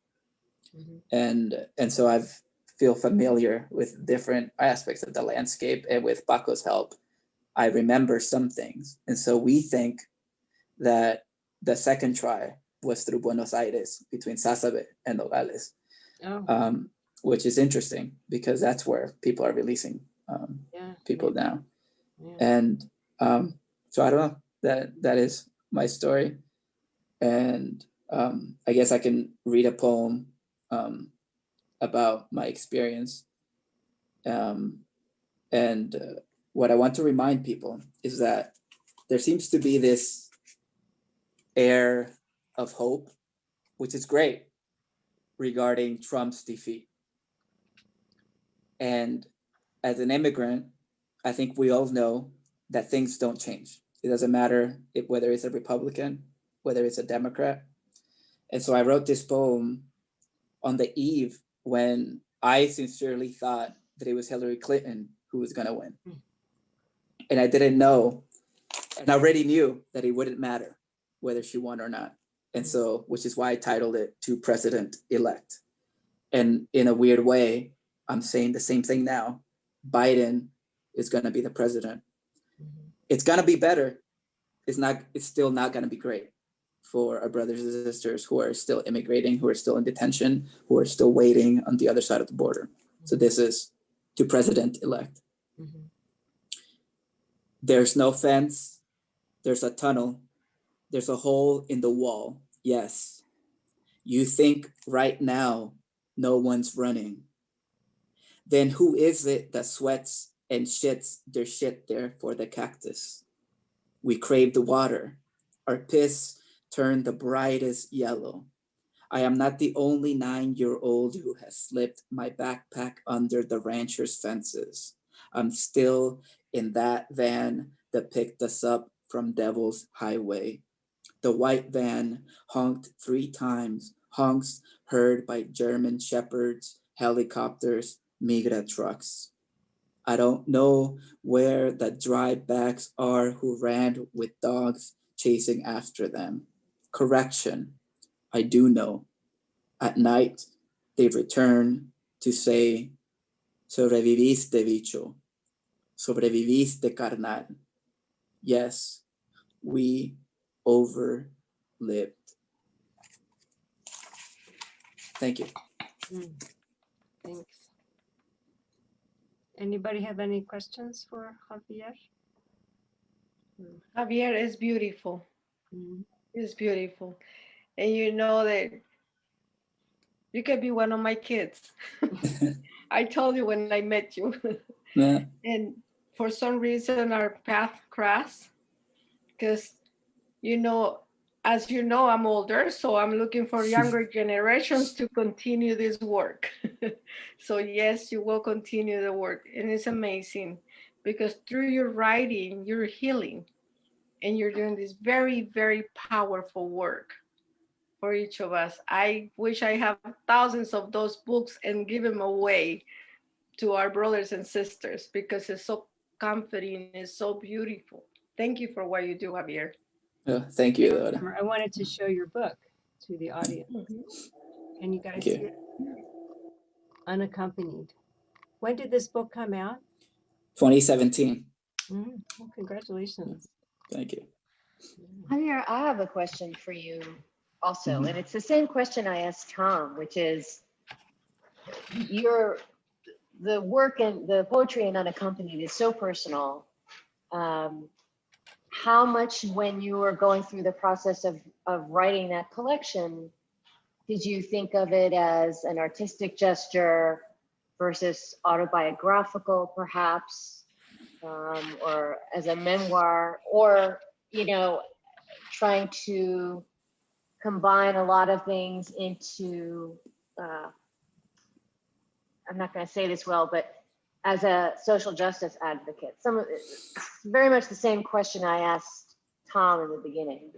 And so I feel familiar with different aspects of the landscape, and with Paco's help, I remember some things. And so we think that the second try was through Buenos Aires, between Sasabe and Nogales, which is interesting because that's where people are releasing people now. And so I don't know, that is my story. And I guess I can read a poem about my experience. And what I want to remind people is that there seems to be this air of hope, which is great, regarding Trump's defeat. And as an immigrant, I think we all know that things don't change. It doesn't matter whether it's a Republican, whether it's a Democrat. And so I wrote this poem on the eve when I sincerely thought that it was Hillary Clinton who was gonna win. And I didn't know, and I already knew that it wouldn't matter whether she won or not. And so, which is why I titled it To President-Elect. And in a weird way, I'm saying the same thing now. Biden is gonna be the president. It's gonna be better. It's still not gonna be great for our brothers and sisters who are still immigrating, who are still in detention, who are still waiting on the other side of the border. So this is To President-Elect. There's no fence, there's a tunnel, there's a hole in the wall, yes. You think right now no one's running. Then who is it that sweats and shits their shit there for the cactus? We crave the water, our piss turned the brightest yellow. I am not the only 9-year-old who has slipped my backpack under the rancher's fences. I'm still in that van that picked us up from Devil's Highway. The white van honked 3 times, honks heard by German shepherds, helicopters, migra trucks. I don't know where the dry backs are who ran with dogs chasing after them. Correction, I do know. At night, they return to say, sobreviviste, bicho. Sobreviviste, carnal. Yes, we overlived. Thank you. Thanks. Anybody have any questions for Javier? Javier is beautiful. It's beautiful. And you know that you can be one of my kids. I told you when I met you. Yeah. And for some reason our path crossed because, as you know, I'm older, so I'm looking for younger generations to continue this work. So yes, you will continue the work. And it's amazing because through your writing, you're healing and you're doing this very, very powerful work for each of us. I wish I have thousands of those books and give them away to our brothers and sisters because it's so comforting, it's so beautiful. Thank you for what you do, Javier. Thank you, Dora. I wanted to show your book to the audience. Can you guys see it? Unaccompanied. When did this book come out? 2017. Well, congratulations. Thank you. Javier, I have a question for you also, and it's the same question I asked Tom, which is the work and the poetry in Unaccompanied is so personal. How much, when you were going through the process of writing that collection, did you think of it as an artistic gesture versus autobiographical, perhaps, or as a memoir, or, you know, trying to combine a lot of things into, I'm not going to say this well, but as a social justice advocate. It's very much the same question I asked Tom in the beginning.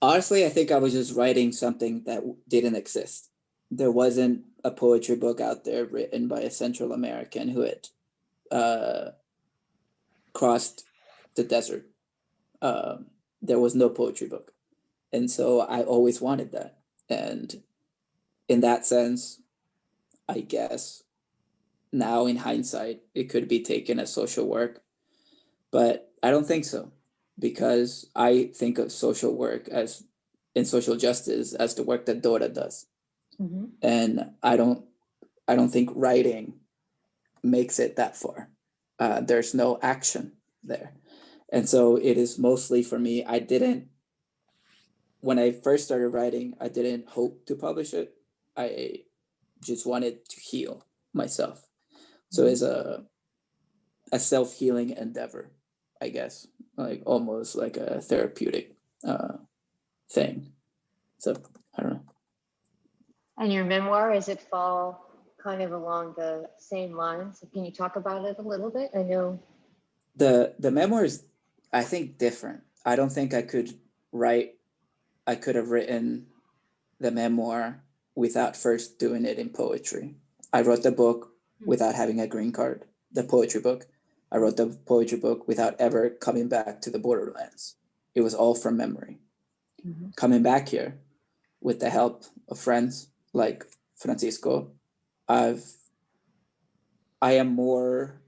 Honestly, I think I was just writing something that didn't exist. There wasn't a poetry book out there written by a Central American who had crossed the desert. There was no poetry book. And so I always wanted that. And in that sense, I guess now in hindsight, it could be taken as social work, but I don't think so, because I think of social work as in social justice as the work that Dora does. Mm-hmm. And I don't think writing makes it that far. There's no action there. And so it is mostly for me, when I first started writing, I didn't hope to publish it. I just wanted to heal myself. So it's a self-healing endeavor, I guess, like almost like a therapeutic thing. So I don't know. And your memoir, does it fall kind of along the same lines? Can you talk about it a little bit? I know The memoir is, I think, different. I don't think I could have written the memoir without first doing it in poetry. I wrote the book without having a green card, the poetry book. I wrote the poetry book without ever coming back to the borderlands. It was all from memory. Mm-hmm. Coming back here with the help of friends like Francisco, I am more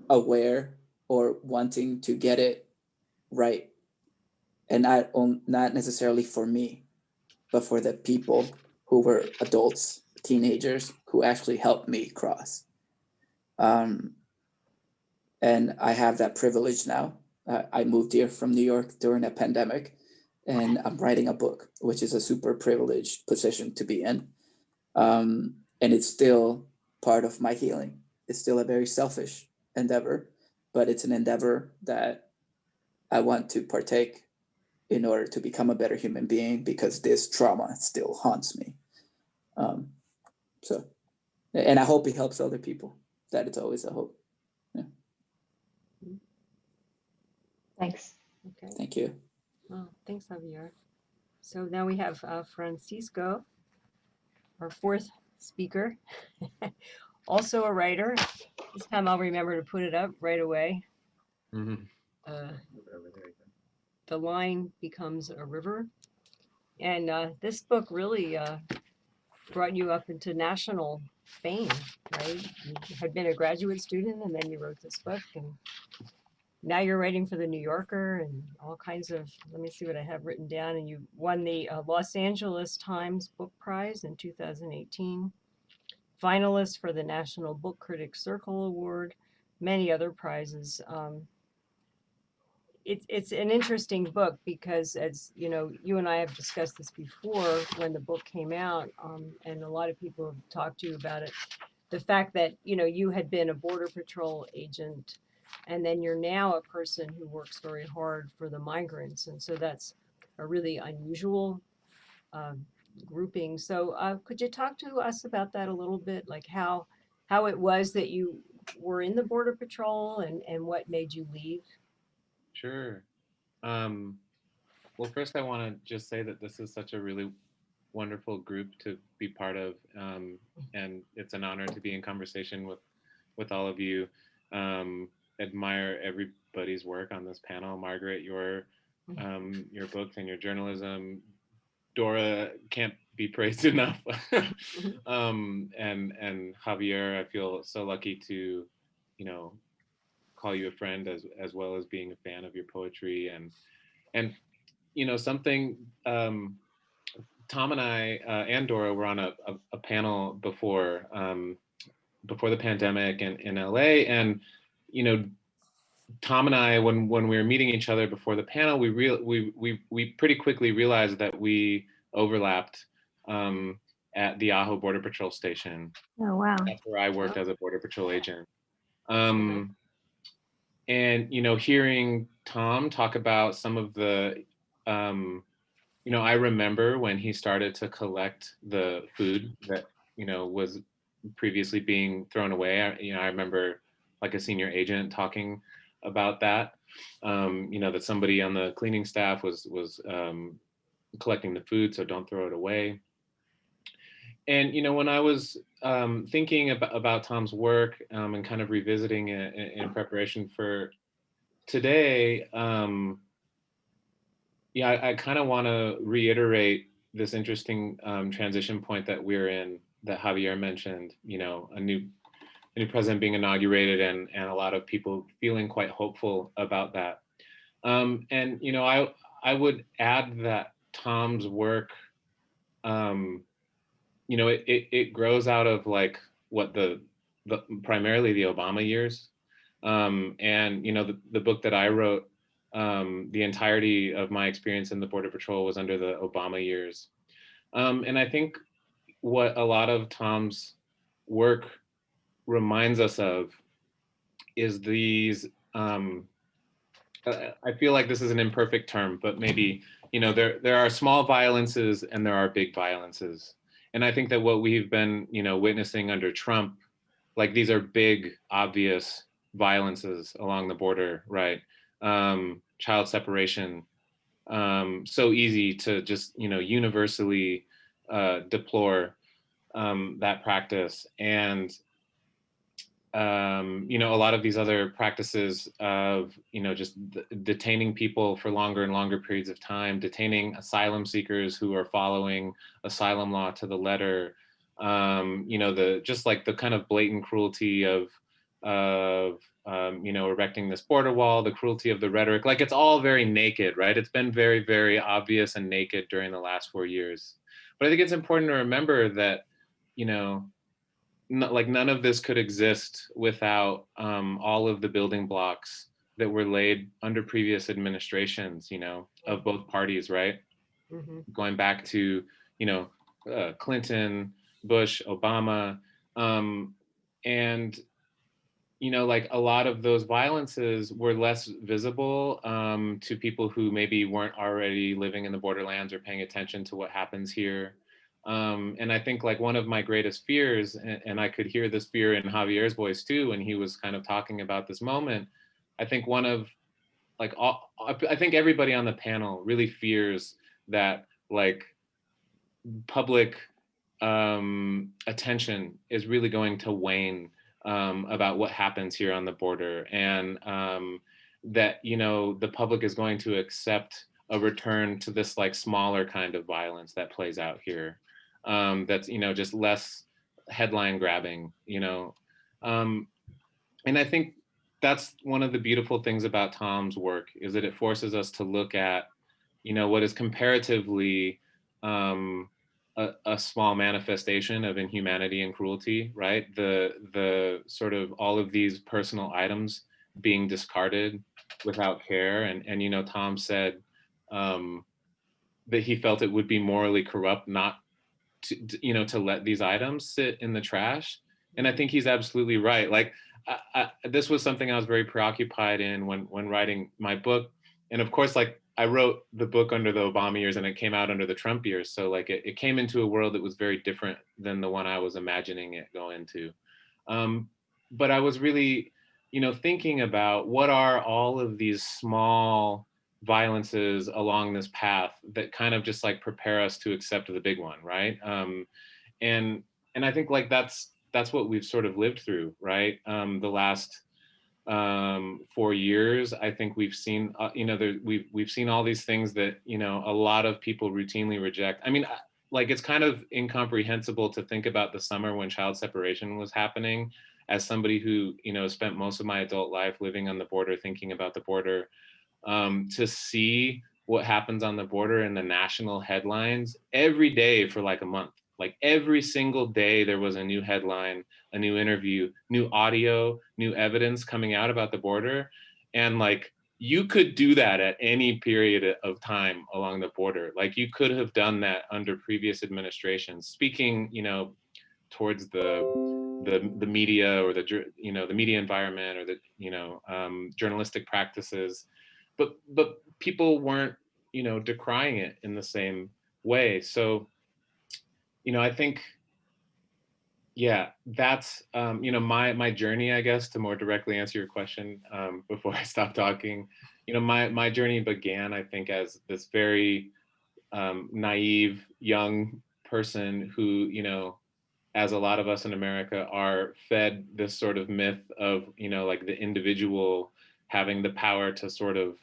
aware or wanting to get it right. And not necessarily for me, but for the people who were adults, teenagers, who actually helped me cross. And I have that privilege now. I moved here from New York during a pandemic, and I'm writing a book, which is a super privileged position to be in. And it's still part of my healing. It's still a very selfish endeavor, but it's an endeavor that I want to partake in order to become a better human being, because this trauma still haunts me. So, and I hope it helps other people. That it's always a hope. Yeah. Thanks. Okay. Thank you. Well, thanks, Javier. So now we have Francisco, our fourth speaker, also a writer. This time I'll remember to put it up right away. Mm-hmm. The Line Becomes a River. And this book really brought you up into national fame, right? You had been a graduate student, and then you wrote this book, and now you're writing for the New Yorker and all kinds of, let me see what I have written down. And you won the Los Angeles Times Book Prize in 2018, finalist for the National Book Critics Circle Award, many other prizes. It's an interesting book because, as you know, you and I have discussed this before when the book came out, and a lot of people have talked to you about it. The fact that, you know, you had been a Border Patrol agent, and then you're now a person who works very hard for the migrants. And so that's a really unusual grouping. So could you talk to us about that a little bit, like how it was that you were in the Border Patrol and what made you leave? Sure. Well, first I want to just say that this is such a really wonderful group to be part of, and it's an honor to be in conversation with all of you. Admire everybody's work on this panel. Margaret, your books and your journalism. Dora can't be praised enough. And Javier, I feel so lucky to, you know, call you a friend as well as being a fan of your poetry and you know something. Tom and I and Dora were on a panel before the pandemic in LA, and you know, Tom and I, when we were meeting each other before the panel, we pretty quickly realized that we overlapped at the Ajo Border Patrol Station. Oh, wow. That's where I worked as a Border Patrol agent. And, you know, hearing Tom talk about some of the, you know, I remember when he started to collect the food that, you know, was previously being thrown away. You know, I remember like a senior agent talking about that, you know, that somebody on the cleaning staff was collecting the food, so don't throw it away. And, you know, when I was thinking about Tom's work and kind of revisiting it in preparation for today, yeah, I kind of want to reiterate this interesting transition point that we're in, that Javier mentioned, you know, a new president being inaugurated and a lot of people feeling quite hopeful about that. And, you know, I would add that Tom's work, you know, it grows out of like what the primarily the Obama years. And, you know, the book that I wrote, the entirety of my experience in the Border Patrol was under the Obama years. And I think what a lot of Tom's work reminds us of is these, I feel like this is an imperfect term, but maybe, you know, there are small violences and there are big violences. And I think that what we've been, you know, witnessing under Trump, like these are big, obvious violences along the border, right? Child separation, so easy to just, you know, universally deplore that practice. And, you know, a lot of these other practices of, you know, just detaining people for longer and longer periods of time, detaining asylum seekers who are following asylum law to the letter, you know, just like the kind of blatant cruelty of you know, erecting this border wall, the cruelty of the rhetoric, like it's all very naked, right? It's been very, very obvious and naked during the last 4 years. But I think it's important to remember that, you know, like none of this could exist without all of the building blocks that were laid under previous administrations, you know, of both parties, right? Mm-hmm. Going back to, you know, Clinton, Bush, Obama, and, you know, like a lot of those violences were less visible to people who maybe weren't already living in the borderlands or paying attention to what happens here. And I think like one of my greatest fears, and I could hear this fear in Javier's voice too, when he was kind of talking about this moment, I think one of like, I think everybody on the panel really fears that like public attention is really going to wane about what happens here on the border, and that, you know, the public is going to accept a return to this like smaller kind of violence that plays out here, that's, you know, just less headline grabbing, you know. And I think that's one of the beautiful things about Tom's work, is that it forces us to look at, you know, what is comparatively a small manifestation of inhumanity and cruelty, right? The sort of all of these personal items being discarded without care. And you know, Tom said that he felt it would be morally corrupt not to, you know, to let these items sit in the trash. And I think he's absolutely right. Like this was something I was very preoccupied in when writing my book. And of course, like I wrote the book under the Obama years and it came out under the Trump years. So like it came into a world that was very different than the one I was imagining it go into. But I was really, you know, thinking about what are all of these small violences along this path that kind of just like prepare us to accept the big one, right? And I think like that's what we've sort of lived through, right? The last 4 years, I think we've seen, you know, we've seen all these things that, you know, a lot of people routinely reject. I mean, like it's kind of incomprehensible to think about the summer when child separation was happening as somebody who, you know, spent most of my adult life living on the border, thinking about the border, to see what happens on the border in the national headlines every day for like a month. Like every single day there was a new headline, a new interview, new audio, new evidence coming out about the border. And like you could do that at any period of time along the border. Like you could have done that under previous administrations. Speaking, you know, towards the media or the media environment or the journalistic practices, but people weren't, you know, decrying it in the same way. So, you know, I think, yeah, that's you know, my journey, I guess, to more directly answer your question before I stop talking. You know, my journey began, I think, as this very naive young person who, you know, as a lot of us in America are fed this sort of myth of, you know, like the individual having the power to sort of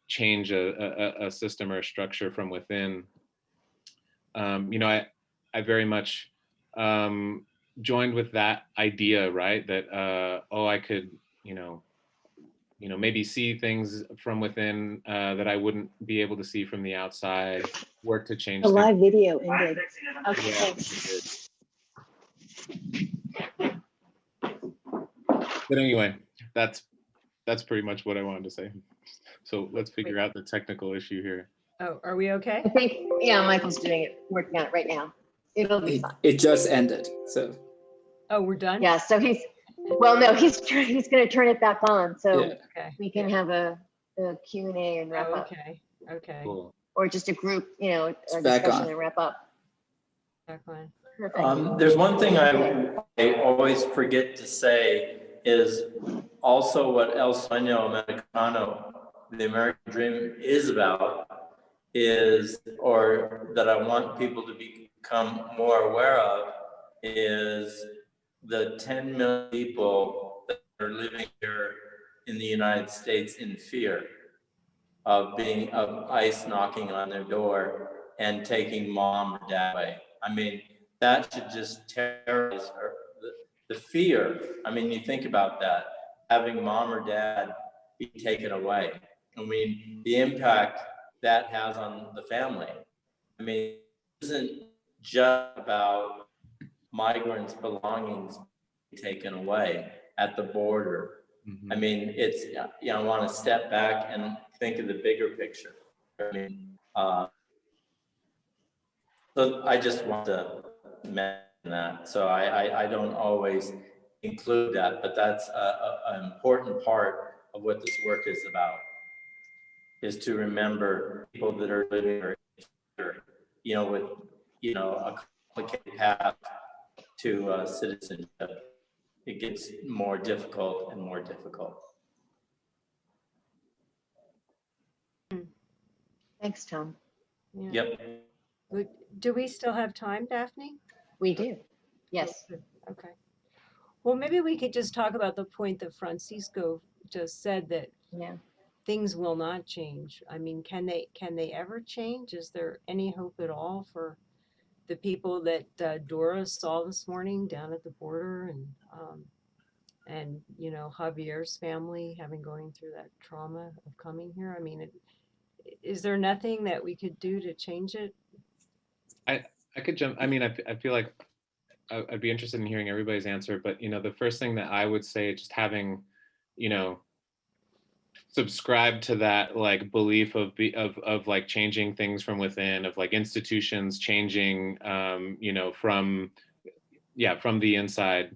change a system or a structure from within. You know, I very much joined with that idea, right? That oh, I could, you know, maybe see things from within that I wouldn't be able to see from the outside. Work to change The things. live video ended. Okay, Yeah, thanks. but anyway, that's pretty much what I wanted to say. So let's figure out the technical issue here. Oh, are we okay? I think, yeah, Michael's doing it, working on it right now. It'll be fine. It just ended, so. Oh, we're done? Yeah, so well, no, he's gonna turn it back on, so Yeah. Okay. we can have a Q&A and wrap Oh, up. okay. Okay. Cool. Or just a group, you know, a back discussion on. and wrap up. Back on. Perfect. There's one thing I always forget to say is also what El Sueño Americano, the American dream, is about, is, or that I want people to become more aware of, is the 10 million people that are living here in the United States in fear of ICE knocking on their door and taking mom or dad away. I mean, that should just terrorize her. The fear, I mean, you think about that, having mom or dad be taken away. I mean, the impact that has on the family. I mean, it isn't just about migrants' belongings being taken away at the border. Mhm. I mean, it's, you know, I want to step back and think of the bigger picture. I mean, so I just want to mention that. So I don't always include that, but that's an important part of what this work is about, is to remember people that are living here, you know, with, you know, a complicated path to citizenship. It gets more difficult and more difficult. Thanks, Tom. Yeah. Yep. Do we still have time, Daphne? We do. Yes. Okay. Well, maybe we could just talk about the point that Francisco just said, that Yeah. things will not change. I mean, can they ever change? Is there any hope at all for the people that Dora saw this morning down at the border, and you know, Javier's family having going through that trauma of coming here? I mean, is there nothing that we could do to change it? I could jump. I mean, I feel like I'd be interested in hearing everybody's answer, but you know, the first thing that I would say, just having, you know, subscribe to that like belief of like changing things from within, of like institutions changing, you know, from the inside.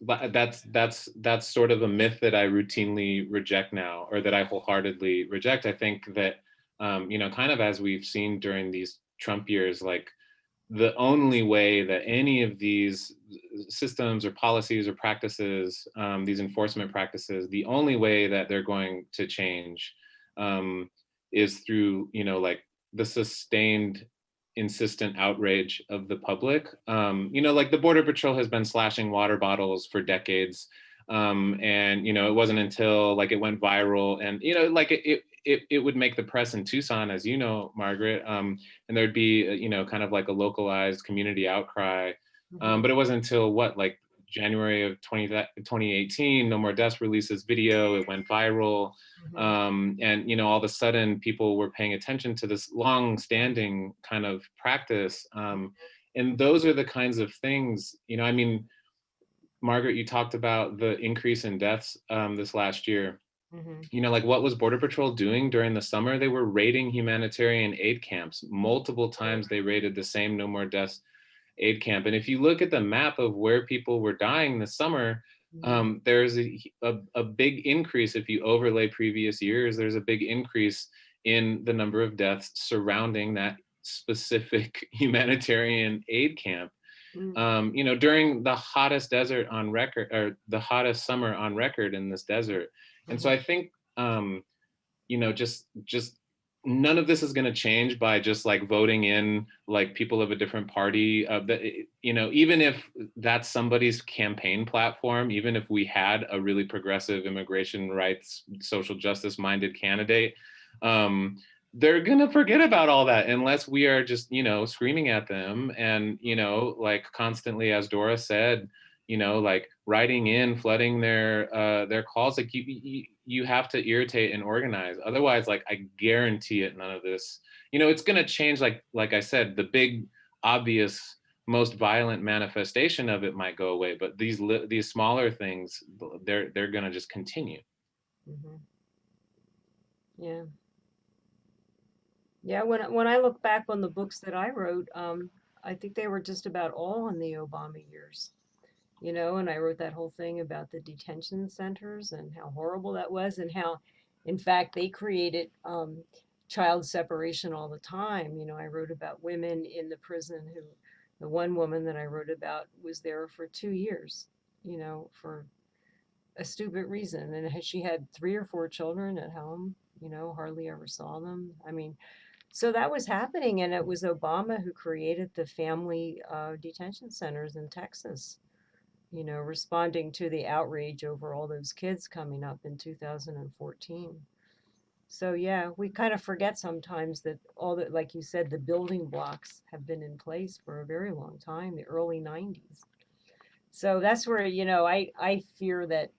But that's sort of a myth that I routinely reject now, or that I wholeheartedly reject. I think that you know, kind of as we've seen during these Trump years, like the only way that any of these systems or policies or practices, these enforcement practices, the only way that they're going to change is through, you know, like the sustained, insistent outrage of the public. You know, like the Border Patrol has been slashing water bottles for decades. And, you know, it wasn't until like it went viral and, you know, like it would make the press in Tucson, as you know, Margaret, and there'd be, you know, kind of like a localized community outcry. But it wasn't until like January of 2018, No More Deaths released this video, it went viral. And, you know, all of a sudden people were paying attention to this long-standing kind of practice. And those are the kinds of things, you know, I mean, Margaret, you talked about the increase in deaths this last year. Mhm. You know, like what was Border Patrol doing during the summer? They were raiding humanitarian aid camps. Multiple times they raided the same No More Deaths aid camp. And if you look at the map of where people were dying this summer, there's a big increase. If you overlay previous years, there's a big increase in the number of deaths surrounding that specific humanitarian aid camp. You know, during the hottest desert on record, or the hottest summer on record in this desert. And so I think, you know, just none of this is going to change by just like voting in like people of a different party. You know, even if that's somebody's campaign platform, even if we had a really progressive immigration rights, social justice minded candidate, they're going to forget about all that unless we are just, you know, screaming at them and, you know, like constantly, as Dora said, you know, like writing in, flooding their calls. Like you have to irritate and organize. Otherwise, like I guarantee it, none of this, you know, it's going to change. Like I said, the big, obvious, most violent manifestation of it might go away, but these smaller things, they're going to just continue. Yeah. Yeah, when I look back on the books that I wrote, I think they were just about all in the Obama years, you know, and I wrote that whole thing about the detention centers and how horrible that was, and how, in fact, they created child separation all the time. You know, I wrote about women in the prison who, the one woman that I wrote about was there for 2 years, you know, for a stupid reason. And she had 3 or 4 children at home, you know, hardly ever saw them. I mean, so that was happening, and it was Obama who created the family detention centers in Texas, you know, responding to the outrage over all those kids coming up in 2014. So yeah, we kind of forget sometimes that all that, like you said, the building blocks have been in place for a very long time, the early 90s. So that's where, you know, I fear that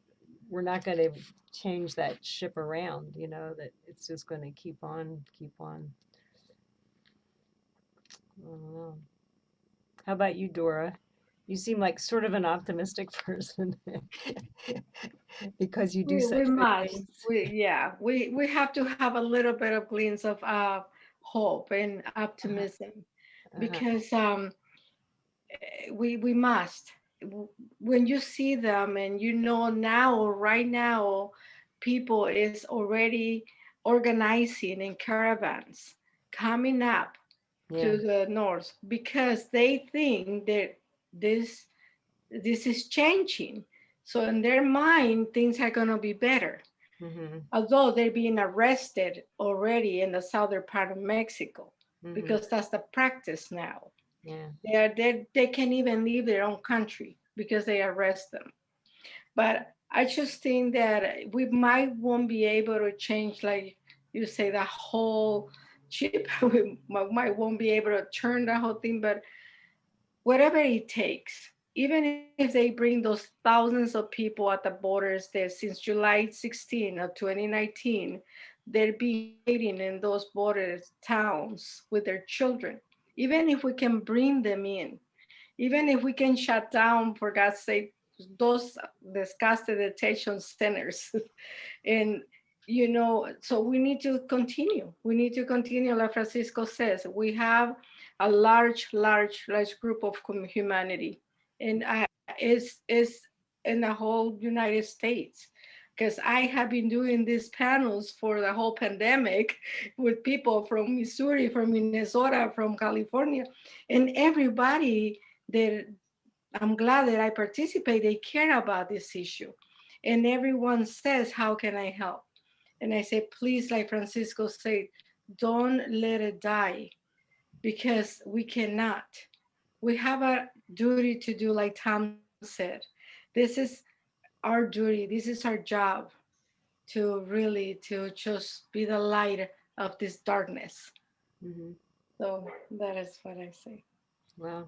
we're not going to change that ship around, you know, that it's just going to keep on. I don't know. How about you, Dora? You seem like sort of an optimistic person because you do We such good must. things. We have to have a little bit of glimpse of hope and optimism because we must. When you see them and you know now, right now, people is already organizing in caravans coming up Yeah. to the north because they think that this this is changing. So in their mind, things are going to be better. Although they're being arrested already in the southern part of Mexico, because that's the practice now. Yeah. They can't even leave their own country because they arrest them. But I just think that we won't be able to change, like you say, the whole chip. We might won't be able to turn the whole thing, but whatever it takes, even if they bring those thousands of people at the borders there since July 16 of 2019, they're being in those border towns with their children. Even if we can bring them in, even if we can shut down, for God's sake, those disgusting detention centers. And, you know, so we need to continue. We need to continue, like Francisco says. We have a large group of humanity. And is in the whole United States. Because I have been doing these panels for the whole pandemic with people from Missouri, from Minnesota, from California, and everybody that I'm glad that I participate, they care about this issue. And everyone says, how can I help? And I say, please, like Francisco said, don't let it die because we cannot. We have a duty to do, like Tom said. This is our duty. This is our job to really to just be the light of this darkness. So that is what I say. Wow.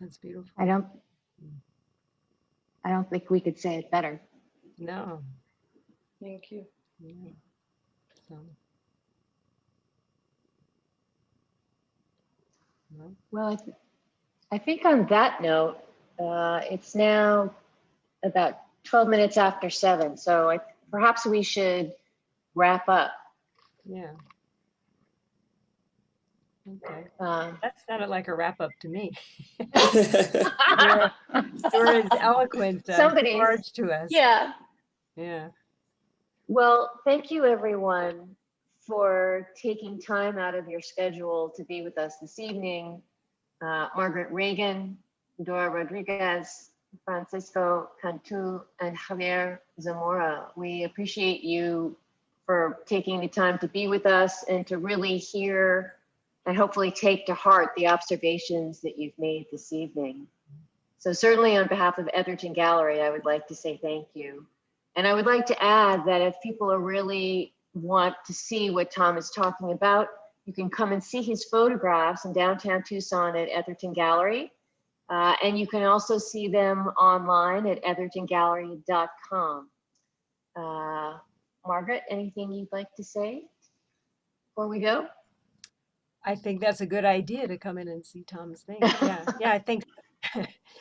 That's beautiful. I don't think we could say it better. No. Thank you. Yeah. So. No. Well, I think on that note, It's now about 12 minutes after 7, so perhaps we should wrap up. Yeah. Okay. Um, That sounded like a wrap up to me. Dora's eloquent Somebody's- charge to us. Yeah. Yeah. Well, thank you everyone for taking time out of your schedule to be with us this evening. Margaret, Regan, Dora Rodriguez, Francisco Cantú, and Javier Zamora. We appreciate you for taking the time to be with us and to really hear and hopefully take to heart the observations that you've made this evening. So certainly on behalf of Etherton Gallery, I would like to say thank you. And I would like to add that if people are really want to see what Tom is talking about, you can come and see his photographs in downtown Tucson at Etherton Gallery. And you can also see them online at ethertongallery.com. Margaret, anything you'd like to say before we go? I think that's a good idea to come in and see Tom's thing. Yeah. Yeah, I think.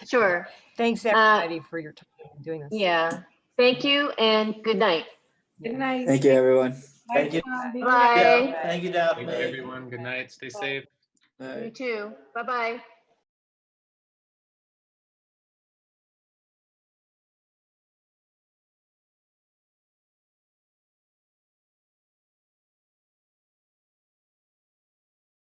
Sure. Thanks everybody for your time doing this. Yeah. Thank you and good night. Good night. Thank you, everyone. Bye, Thank you. Tom. Be Bye. Thank you, Thank Daphne. you, everyone. Good night. Stay safe. You too. Bye-bye.